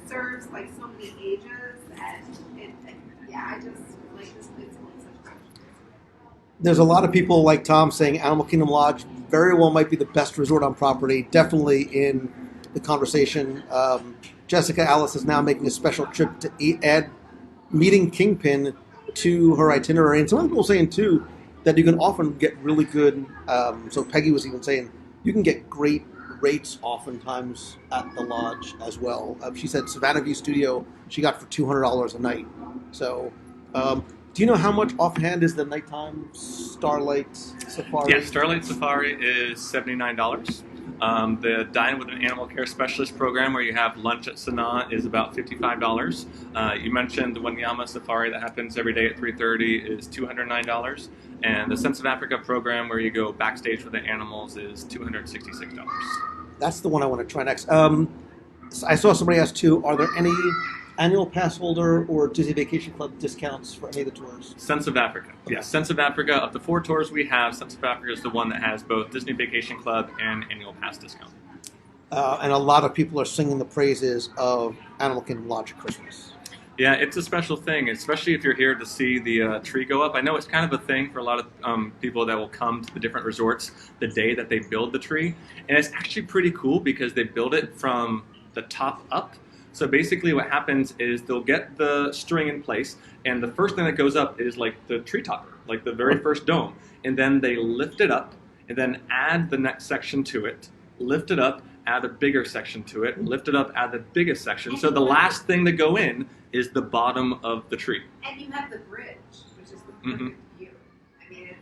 serves like so many ages, and I just like this place holds such great. There's a lot of people like Tom saying Animal Kingdom Lodge very well might be the best resort on property, definitely in the conversation. Jessica Alice is now making a special trip to add meeting Kingpin to her itinerary. And some people saying, too, that you can often get really good, so Peggy was even saying, you can get great rates oftentimes at the lodge as well. She said Savannah View Studio she got for $200 a night. So, do you know how much offhand is the nighttime Starlight Safari? Yeah, Starlight Safari is $79. The Dine with an Animal Care Specialist program, where you have lunch at Sanaa, is about $55. You mentioned the Wanyama Safari that happens every day at 3:30 is $209, and the Sense of Africa program, where you go backstage with the animals, is $266. That's the one I want to try next. I saw somebody ask too, are there any annual pass holder or Disney Vacation Club discounts for any of the tours? Sense of Africa. Okay. Yes, Sense of Africa. Of the 4 tours we have, Sense of Africa is the one that has both Disney Vacation Club and annual pass discount. And a lot of people are singing the praises of Animal Kingdom Lodge at Christmas. Yeah, it's a special thing, especially if you're here to see the tree go up. I know it's kind of a thing for a lot of people that will come to the different resorts the day that they build the tree. And it's actually pretty cool because they build it from the top up. So basically what happens is they'll get the string in place, and the first thing that goes up is like the tree topper, like the very first dome. And then they lift it up, and then add the next section to it, lift it up, add a bigger section to it, lift it up, add the biggest section. So the last thing to go in is the bottom of the tree. And you have the bridge, which is the perfect view. I mean,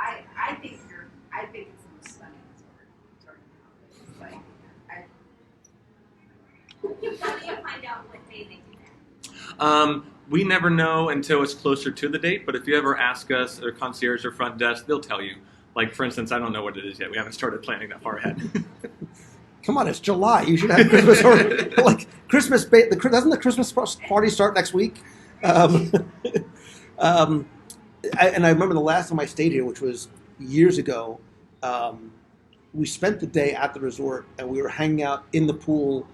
I think it's the most stunning resort during the holidays. How do you find out what day they do that? We never know until it's closer to the date, but if you ever ask us, or concierge or front desk, they'll tell you. Like, for instance, I don't know what it is yet. We haven't started planning that far ahead. Come on, it's July. You should have Christmas or like Christmas. Doesn't the Christmas party start next week? And I remember the last time I stayed here, which was years ago. We spent the day at the resort, and we were hanging out in the pool.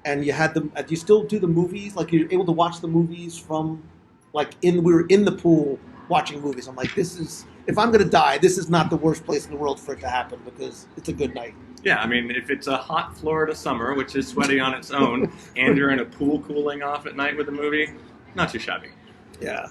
And you had them. Do you still do the movies? Like you're able to watch the movies from, like we were in the pool watching movies. I'm like, this is. If I'm going to die, this is not the worst place in the world for it to happen because it's a good night. Yeah, I mean, if it's a hot Florida summer, which is sweaty on its own, and you're in a pool cooling off at night with a movie, not too shabby. Yeah.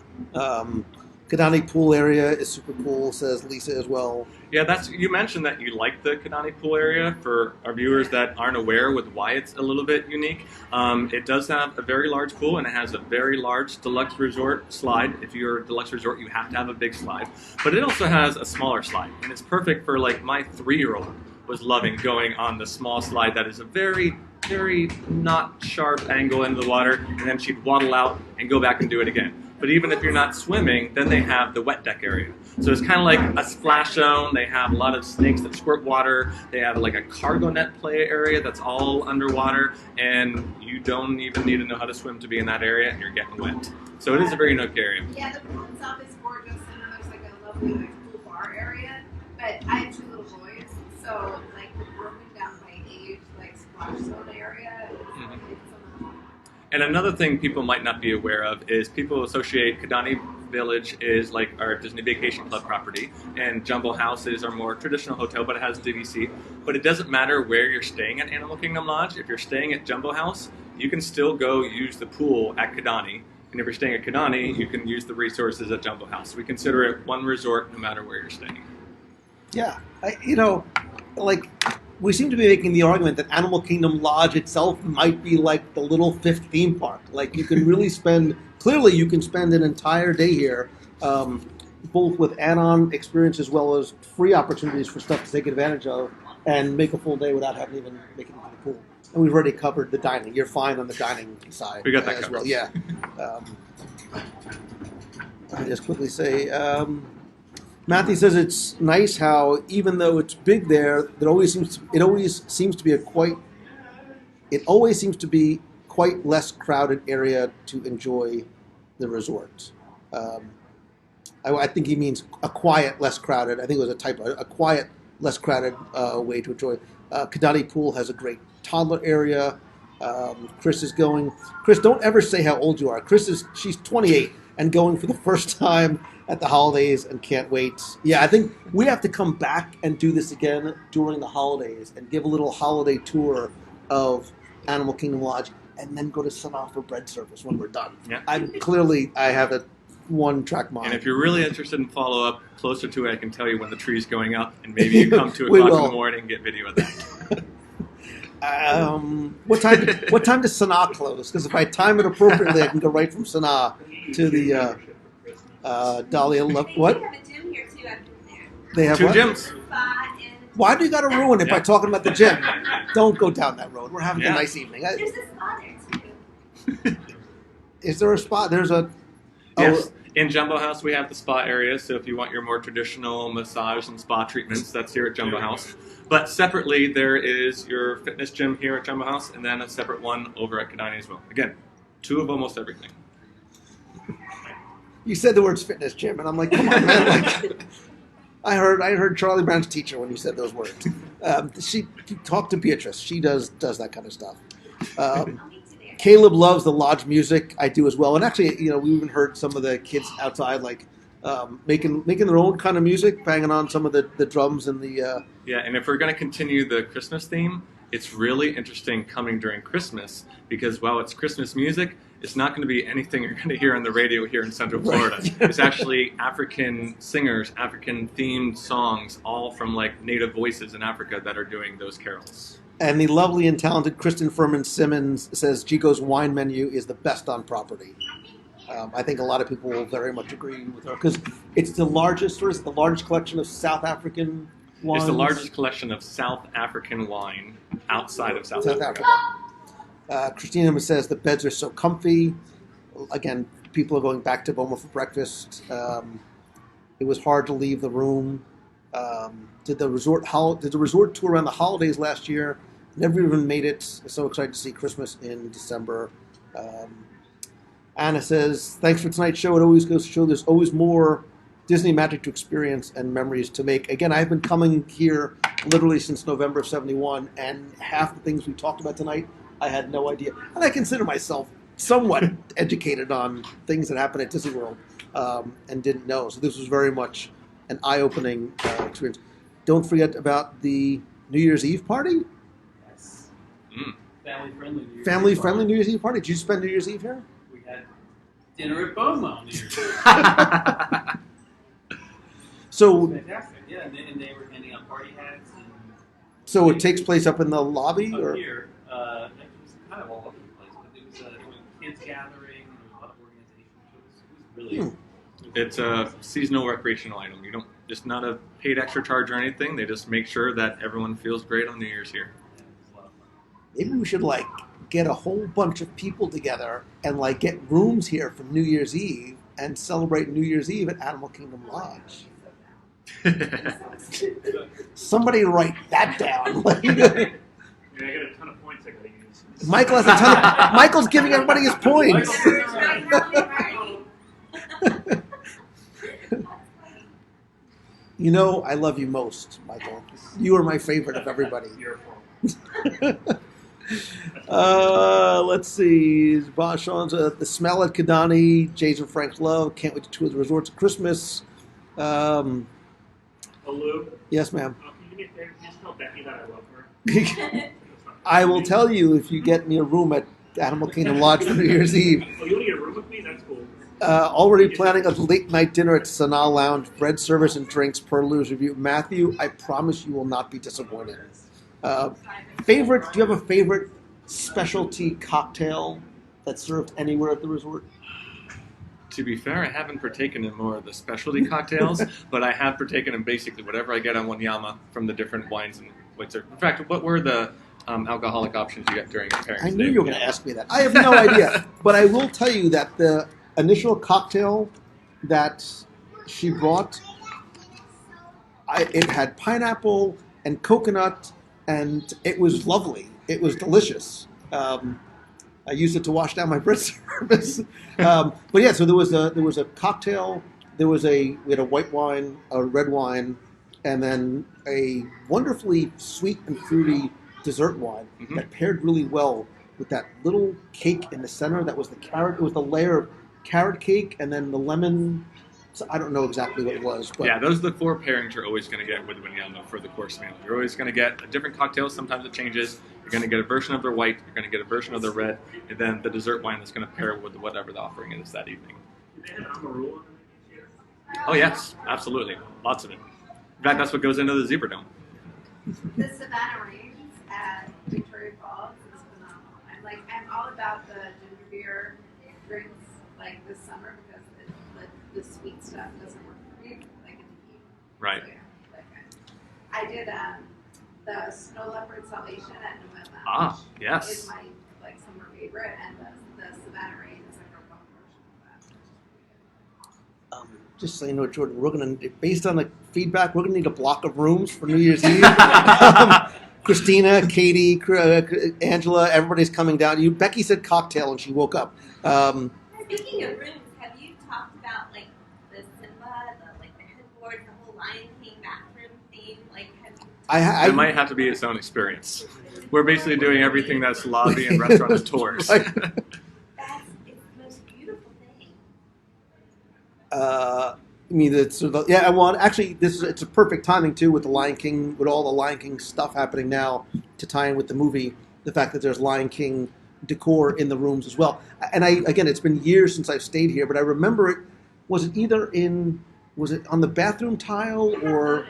Kidani pool area is super cool, says Lisa as well. Yeah, you mentioned that you like the Kidani pool area. For our viewers that aren't aware with why it's a little bit unique, it does have a very large pool, and it has a very large deluxe resort slide. If you're a deluxe resort, you have to have a big slide. But it also has a smaller slide, and it's perfect for, like, my 3-year-old was loving going on the small slide that is a very, very not sharp angle into the water, and then she'd waddle out and go back and do it again. But even if you're not swimming, then they have the wet deck area. So it's kind of like a splash zone. They have a lot of snakes that squirt water. They have like a cargo net play area that's all underwater, and you don't even need to know how to swim to be in that area, and you're getting wet. So it is a very unique area. Yeah, the pool itself is gorgeous, and then there's like a lovely like pool bar area. But I have 2 little boys, so like the broken down by age, like splash zone area. And another thing people might not be aware of is people associate Kidani Village is like our Disney Vacation Club property, and Jumbo House is our more traditional hotel, but it has DVC. But it doesn't matter where you're staying at Animal Kingdom Lodge. If you're staying at Jumbo House, you can still go use the pool at Kidani. And if you're staying at Kidani, you can use the resources at Jumbo House. We consider it one resort no matter where you're staying. Yeah, we seem to be making the argument that Animal Kingdom Lodge itself might be like the little 5th theme park. Like you can really clearly you can spend an entire day here, both with add-on experience as well as free opportunities for stuff to take advantage of and make a full day without having to even make it into the pool. And we've already covered the dining. You're fine on the dining side. We got that as covered. well. Yeah. Let me just quickly say, Matthew says it's nice how even though it's big there, it always seems to be quite less crowded area to enjoy the resort. I think he means a quiet, less crowded. I think it was a typo. A quiet, less crowded way to enjoy. Kidani Pool has a great toddler area. Chris is going. Chris, don't ever say how old you are. She's 28 and going for the first time at the holidays and can't wait. Yeah, I think we have to come back and do this again during the holidays and give a little holiday tour of Animal Kingdom Lodge and then go to Sanaa for bread service when we're done. Yeah. I have a one-track mind. And if you're really interested in follow-up, closer to it, I can tell you when the tree's going up, and maybe you come 2 We o'clock in will. the morning and get video of that. What time does Sanaa close? Because if I time it appropriately, I can go right from Sanaa to the Dahlia. What? They have a gym here too. I've been there. They have 2 what? gyms. Spa and Why do you got to ruin it by talking about the gym? Don't go down that road. We're having a Yeah. nice evening. there's a spa there too. Is there a spot? There's a. Yes. In Jumbo House, we have the spa area, so if you want your more traditional massage and spa treatments, that's here at Jumbo House. But separately, there is your fitness gym here at Jumbo House, and then a separate one over at Kadani as well. Again, 2 of almost everything. You said the words fitness gym, and I'm like, come on, man. Like, I heard Charlie Brown's teacher when you said those words. She talked to Beatrice. She does that kind of stuff. I'll meet you there. Caleb loves the lodge music. I do as well. And actually, we even heard some of the kids outside like making their own kind of music, banging on some of the drums and the. Yeah, and if we're going to continue the Christmas theme, it's really interesting coming during Christmas because while it's Christmas music, it's not going to be anything you're going to hear on the radio here in Central Florida. Right. It's actually African singers, African-themed songs, all from like native voices in Africa that are doing those carols. And the lovely and talented Kristen Furman Simmons says Chico's wine menu is the best on property. I think a lot of people will very much agree with her because it's the largest collection of South African wines. It's the largest collection of South African wine outside of South Africa. Christina says the beds are so comfy. Again, people are going back to Boma for breakfast. It was hard to leave the room. Did the resort tour around the holidays last year? Never even made it. So excited to see Christmas in December. Anna says, thanks for tonight's show. It always goes to show there's always more Disney magic to experience and memories to make. Again, I've been coming here literally since November of 71, and half the things we talked about tonight, I had no idea. And I consider myself somewhat educated on things that happen at Disney World and didn't know. So this was very much an eye-opening experience. Don't forget about the New Year's Eve party. Yes. Mm. Family-friendly New Year's Family-friendly Eve New Year's Eve party. Did you spend New Year's Eve here? party. We had dinner at Boma on New Year's Eve. So, Fantastic. Yeah, and they were handing out party hats and so it takes place up in the lobby, up or here. It was kind of all over the place, but it was a kids gathering. There was a lot of organization. It was really. It's a seasonal recreational item. You don't, just not a paid extra charge or anything. They just make sure that everyone feels great on New Year's here. Yeah, it was a lot of fun. maybe we should like get a whole bunch of people together and like get rooms here for New Year's Eve and celebrate New Year's Eve at Animal Kingdom Lodge. Somebody write that down. Yeah, I got a ton of points I gotta use. Michael has a ton of. Michael's giving everybody his points. You know, I love you most, Michael. You are my favorite of everybody. Your fault. Let's see. Sean's the smell at Kadani. Jason Frank's love. Can't wait to tour the resorts at Christmas. Oh, Lou, Yes, ma'am. can you do me a favor? Can you just tell Becky that I love her? I will tell you if you get me a room at Animal Kingdom Lodge for New Year's Eve. Oh, you want to get a room with me? That's cool. Already planning a late night dinner at Sanaa Lounge. Bread service and drinks per Lou's review. Matthew, I promise you will not be disappointed. Favorite? Do you have a favorite specialty cocktail that's served anywhere at the resort? To be fair, I haven't partaken in more of the specialty cocktails, but I have partaken in basically whatever I get on Wanyama from the different wines and whites. In fact, what were the alcoholic options you got during your pairings? I knew you were going to ask me that. I have no idea. But I will tell you that the initial cocktail that she brought, it had pineapple and coconut, and it was lovely. It was delicious. I used it to wash down my bread service. But yeah, so there was a cocktail. We had a white wine, a red wine, and then a wonderfully sweet and fruity dessert wine that paired really well with that little cake in the center. That was the carrot. It was the layer of carrot cake and then the lemon. So I don't know exactly what it was, but Yeah, those are the 4 pairings you're always going to get with Wanyama for the course meal. You're always going to get a different cocktail. Sometimes it changes. You're going to get a version of their white. You're going to get a version of their red, and then the dessert wine that's going to pair with whatever the offering is that evening. they have Amarula in the year? Oh yes, absolutely, lots of it. In fact, that's what goes into the Zebra Dome. The Savannah Rains at Victoria Falls is phenomenal. I'm all about the ginger beer drinks like this summer because the sweet stuff doesn't work for me like in the heat. Right. So, yeah, I did the Snow Leopard Salvation at New England. Ah, yes. Is my summer favorite, and the Savannah Rain is like a rough version of that. Just so you know, Jordan, we're gonna, based on the feedback, we're gonna need a block of rooms for New Year's Eve. Christina, Katie, Angela, everybody's coming down. Becky said cocktail, and she woke up. Speaking of rooms, have you talked about like the Simba, the headboard, the whole Lion King bathroom theme? I It might have to be its own experience. We're basically doing everything that's lobby and restaurant and tours. Right. It's the most beautiful thing. I mean, yeah. Well, actually, it's a perfect timing too with the Lion King, with all the Lion King stuff happening now to tie in with the movie. The fact that there's Lion King decor in the rooms as well. And again, it's been years since I've stayed here, but I remember it. Was it on the bathroom tile or?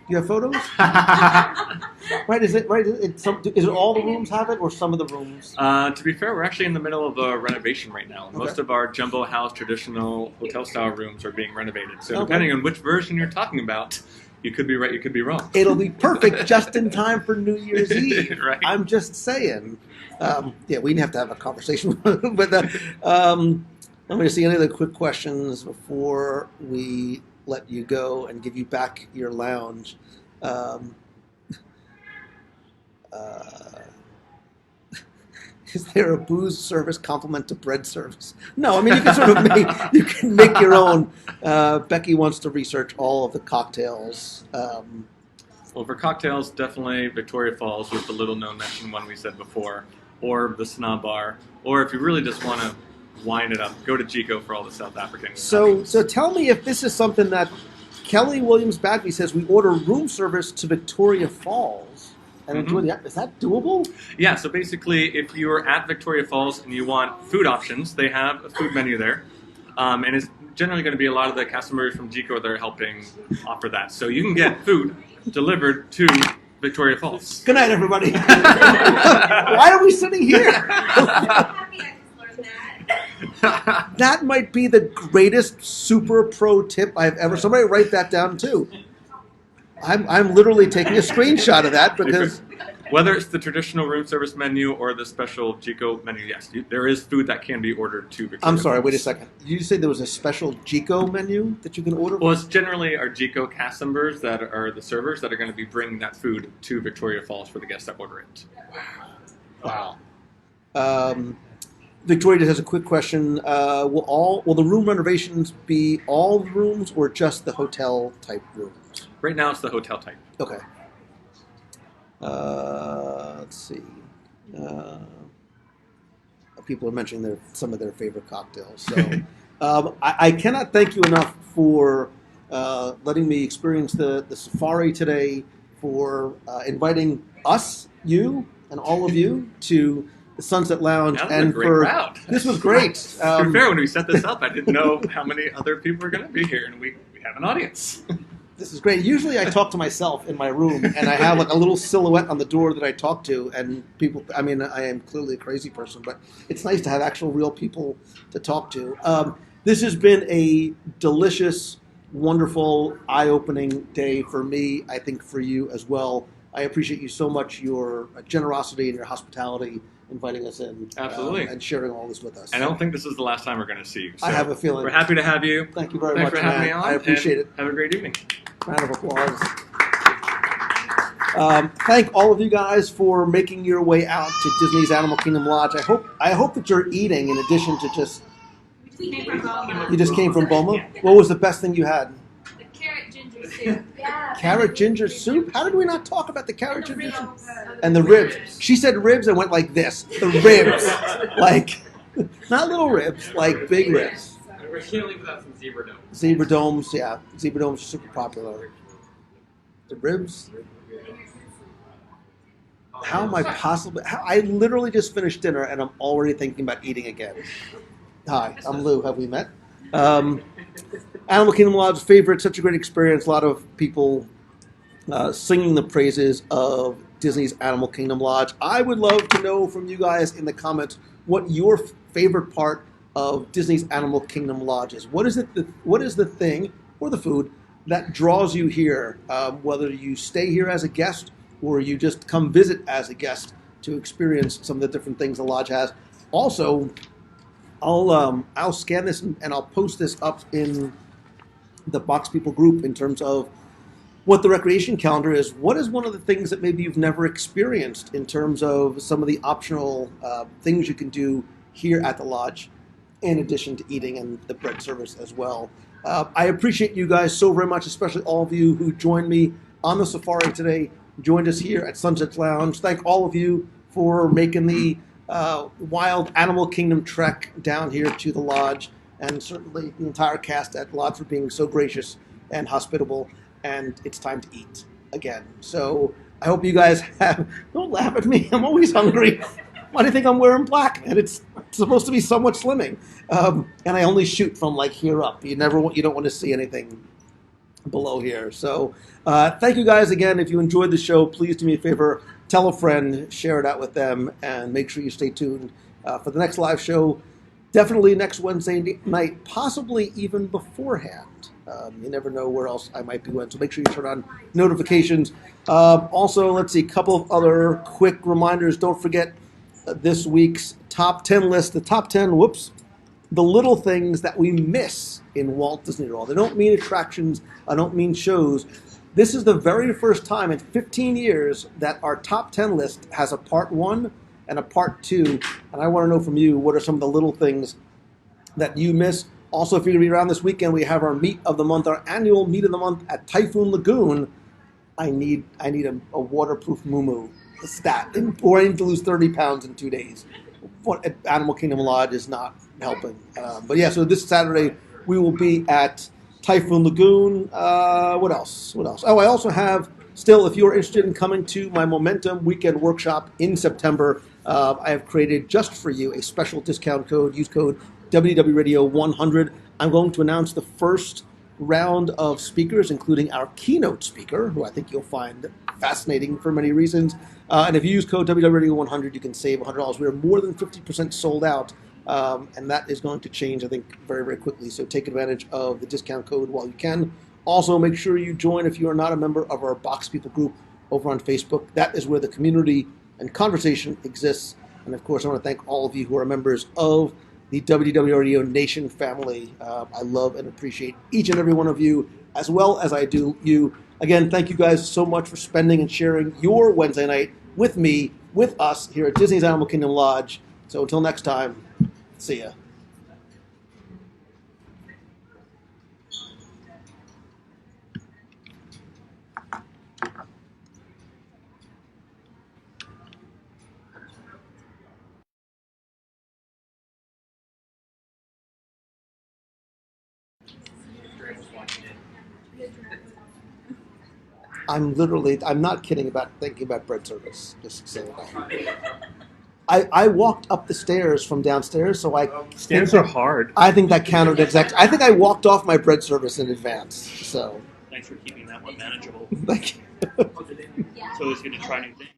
You have photos? Right? Is it right? Is it all the rooms have it, or some of the rooms? To be fair, we're actually in the middle of a renovation right now. Most of our jumbo house traditional hotel style rooms are being renovated. So depending on which version you're talking about, you could be right, you could be wrong. It'll be perfect just in time for New Year's Eve. Right. I'm just saying. Yeah, we have to have a conversation. But let me see any other quick questions before we let you go and give you back your lounge. Is there a booze service complement to bread service? No, I mean you can sort of make your own. Becky wants to research all of the cocktails. Well, for cocktails, definitely Victoria Falls was the little known mentioned one we said before, or the Snob Bar, or if you really just want to wind it up, go to Chico for all the South African. So tell me if this is something that Kelly Williams Bagby says we order room service to Victoria Falls and enjoy the. Is that doable? Yeah. So basically, if you're at Victoria Falls and you want food options, they have a food menu there, and it's generally going to be a lot of the customers from Chico that are helping offer that. So you can get food delivered to Victoria Falls. Good night, everybody. Why are we sitting here? I'm happy I just learned that. That might be the greatest super pro tip I've ever. Somebody write that down too. I'm literally taking a screenshot of that because Whether it's the traditional room service menu or the special Chico menu, yes, there is food that can be ordered to Victoria I'm sorry. Falls. Wait a second. Did you say there was a special Chico menu that you can order? Well, it's generally our Chico cast members that are the servers that are going to be bringing that food to Victoria Falls for the guests that order it. Wow. Victoria just has a quick question. Will the room renovations be all the rooms or just the hotel type rooms? Right now, it's the hotel type. Okay. Let's see. People are mentioning some of their favorite cocktails. So I cannot thank you enough for letting me experience the safari today, for inviting us, you, and all of you to the Sunset Lounge. That was and a great crowd. This was great. To be fair, when we set this up, I didn't know how many other people were going to be here, and we have an audience. This is great. Usually I talk to myself in my room, and I have like a little silhouette on the door that I talk to, and people, I mean, I am clearly a crazy person, but it's nice to have actual real people to talk to. This has been a delicious, wonderful, eye-opening day for me, I think for you as well. I appreciate you so much, your generosity and your hospitality, inviting us in. Absolutely. And sharing all this with us. I don't think this is the last time we're going to see you. So I have a feeling. We're happy to have you. Thank you very Thanks much, for having man. me on. I appreciate it. Have a great evening. Round of applause. Thank all of you guys for making your way out to Disney's Animal Kingdom Lodge. I hope that you're eating in addition to just. We came from Boma. You just came from Boma? What was the best thing you had? The carrot ginger soup. Yeah. Carrot ginger soup? How did we not talk about the carrot And the ginger soup? ribs. And the ribs. She said ribs and went like this. The ribs. Like, not little ribs, like big ribs. We can't leave without some zebra domes. Zebra domes, yeah. Zebra domes are super popular. The ribs? How am I possibly... I literally just finished dinner and I'm already thinking about eating again. Hi, I'm Lou. Have we met? Animal Kingdom Lodge favorite, such a great experience. A lot of people singing the praises of Disney's Animal Kingdom Lodge. I would love to know from you guys in the comments what your favorite part of Disney's Animal Kingdom Lodge is. What is it? What is the thing or the food that draws you here? Whether you stay here as a guest or you just come visit as a guest to experience some of the different things the lodge has. Also, I'll scan this and I'll post this up in the Box People group in terms of what the recreation calendar is. What is one of the things that maybe you've never experienced in terms of some of the optional things you can do here at the lodge, in addition to eating and the bread service as well. I appreciate you guys so very much, especially all of you who joined me on the safari today, joined us here at Sunset Lounge. Thank all of you for making the Wild Animal Kingdom trek down here to the lodge, and certainly the entire cast at Lodge for being so gracious and hospitable. And it's time to eat again. So I hope you guys have. Don't laugh at me. I'm always hungry. Why do you think I'm wearing black? And it's supposed to be somewhat slimming. And I only shoot from like here up. You don't want to see anything below here. So thank you guys again. If you enjoyed the show, please do me a favor. Tell a friend, share it out with them, and make sure you stay tuned for the next live show. Definitely next Wednesday night, possibly even beforehand. You never know where else I might be going, so make sure you turn on notifications. Also, let's see, a couple of other quick reminders. Don't forget this week's top 10 list. The top 10, the little things that we miss in Walt Disney World. I don't mean attractions, I don't mean shows. This is the very first time in 15 years that our top 10 list has a part 1 and a part 2. And I want to know from you, what are some of the little things that you miss? Also, if you're going to be around this weekend, we have our meet of the month, our annual meet of the month at Typhoon Lagoon. I need a waterproof muumuu. It's that. Or I need to lose 30 pounds in 2 days. What Animal Kingdom Lodge is not helping. But yeah, so this Saturday we will be at Typhoon Lagoon. What else? Oh, I also have still, if you're interested in coming to my Momentum Weekend Workshop in September, I have created just for you a special discount code. Use code WDW Radio 100. I'm going to announce the first round of speakers, including our keynote speaker, who I think you'll find fascinating for many reasons. And if you use code WDW Radio 100, you can save $100. We are more than 50% sold out, and that is going to change, I think, very, very quickly. So take advantage of the discount code while you can. Also, make sure you join if you are not a member of our Box People group over on Facebook. That is where the community and conversation exists. And of course, I want to thank all of you who are members of the WDW Radio Nation family. I love and appreciate each and every one of you, as well as I do you. Again, thank you guys so much for spending and sharing your Wednesday night with me, with us here at Disney's Animal Kingdom Lodge. So until next time, see ya. I'm not kidding about thinking about bread service. Just saying that. I walked up the stairs from downstairs, so Stairs are hard. I think that counted exactly. I think I walked off my bread service in advance. So Thanks for keeping that one manageable. thank you. So it's good to try new things.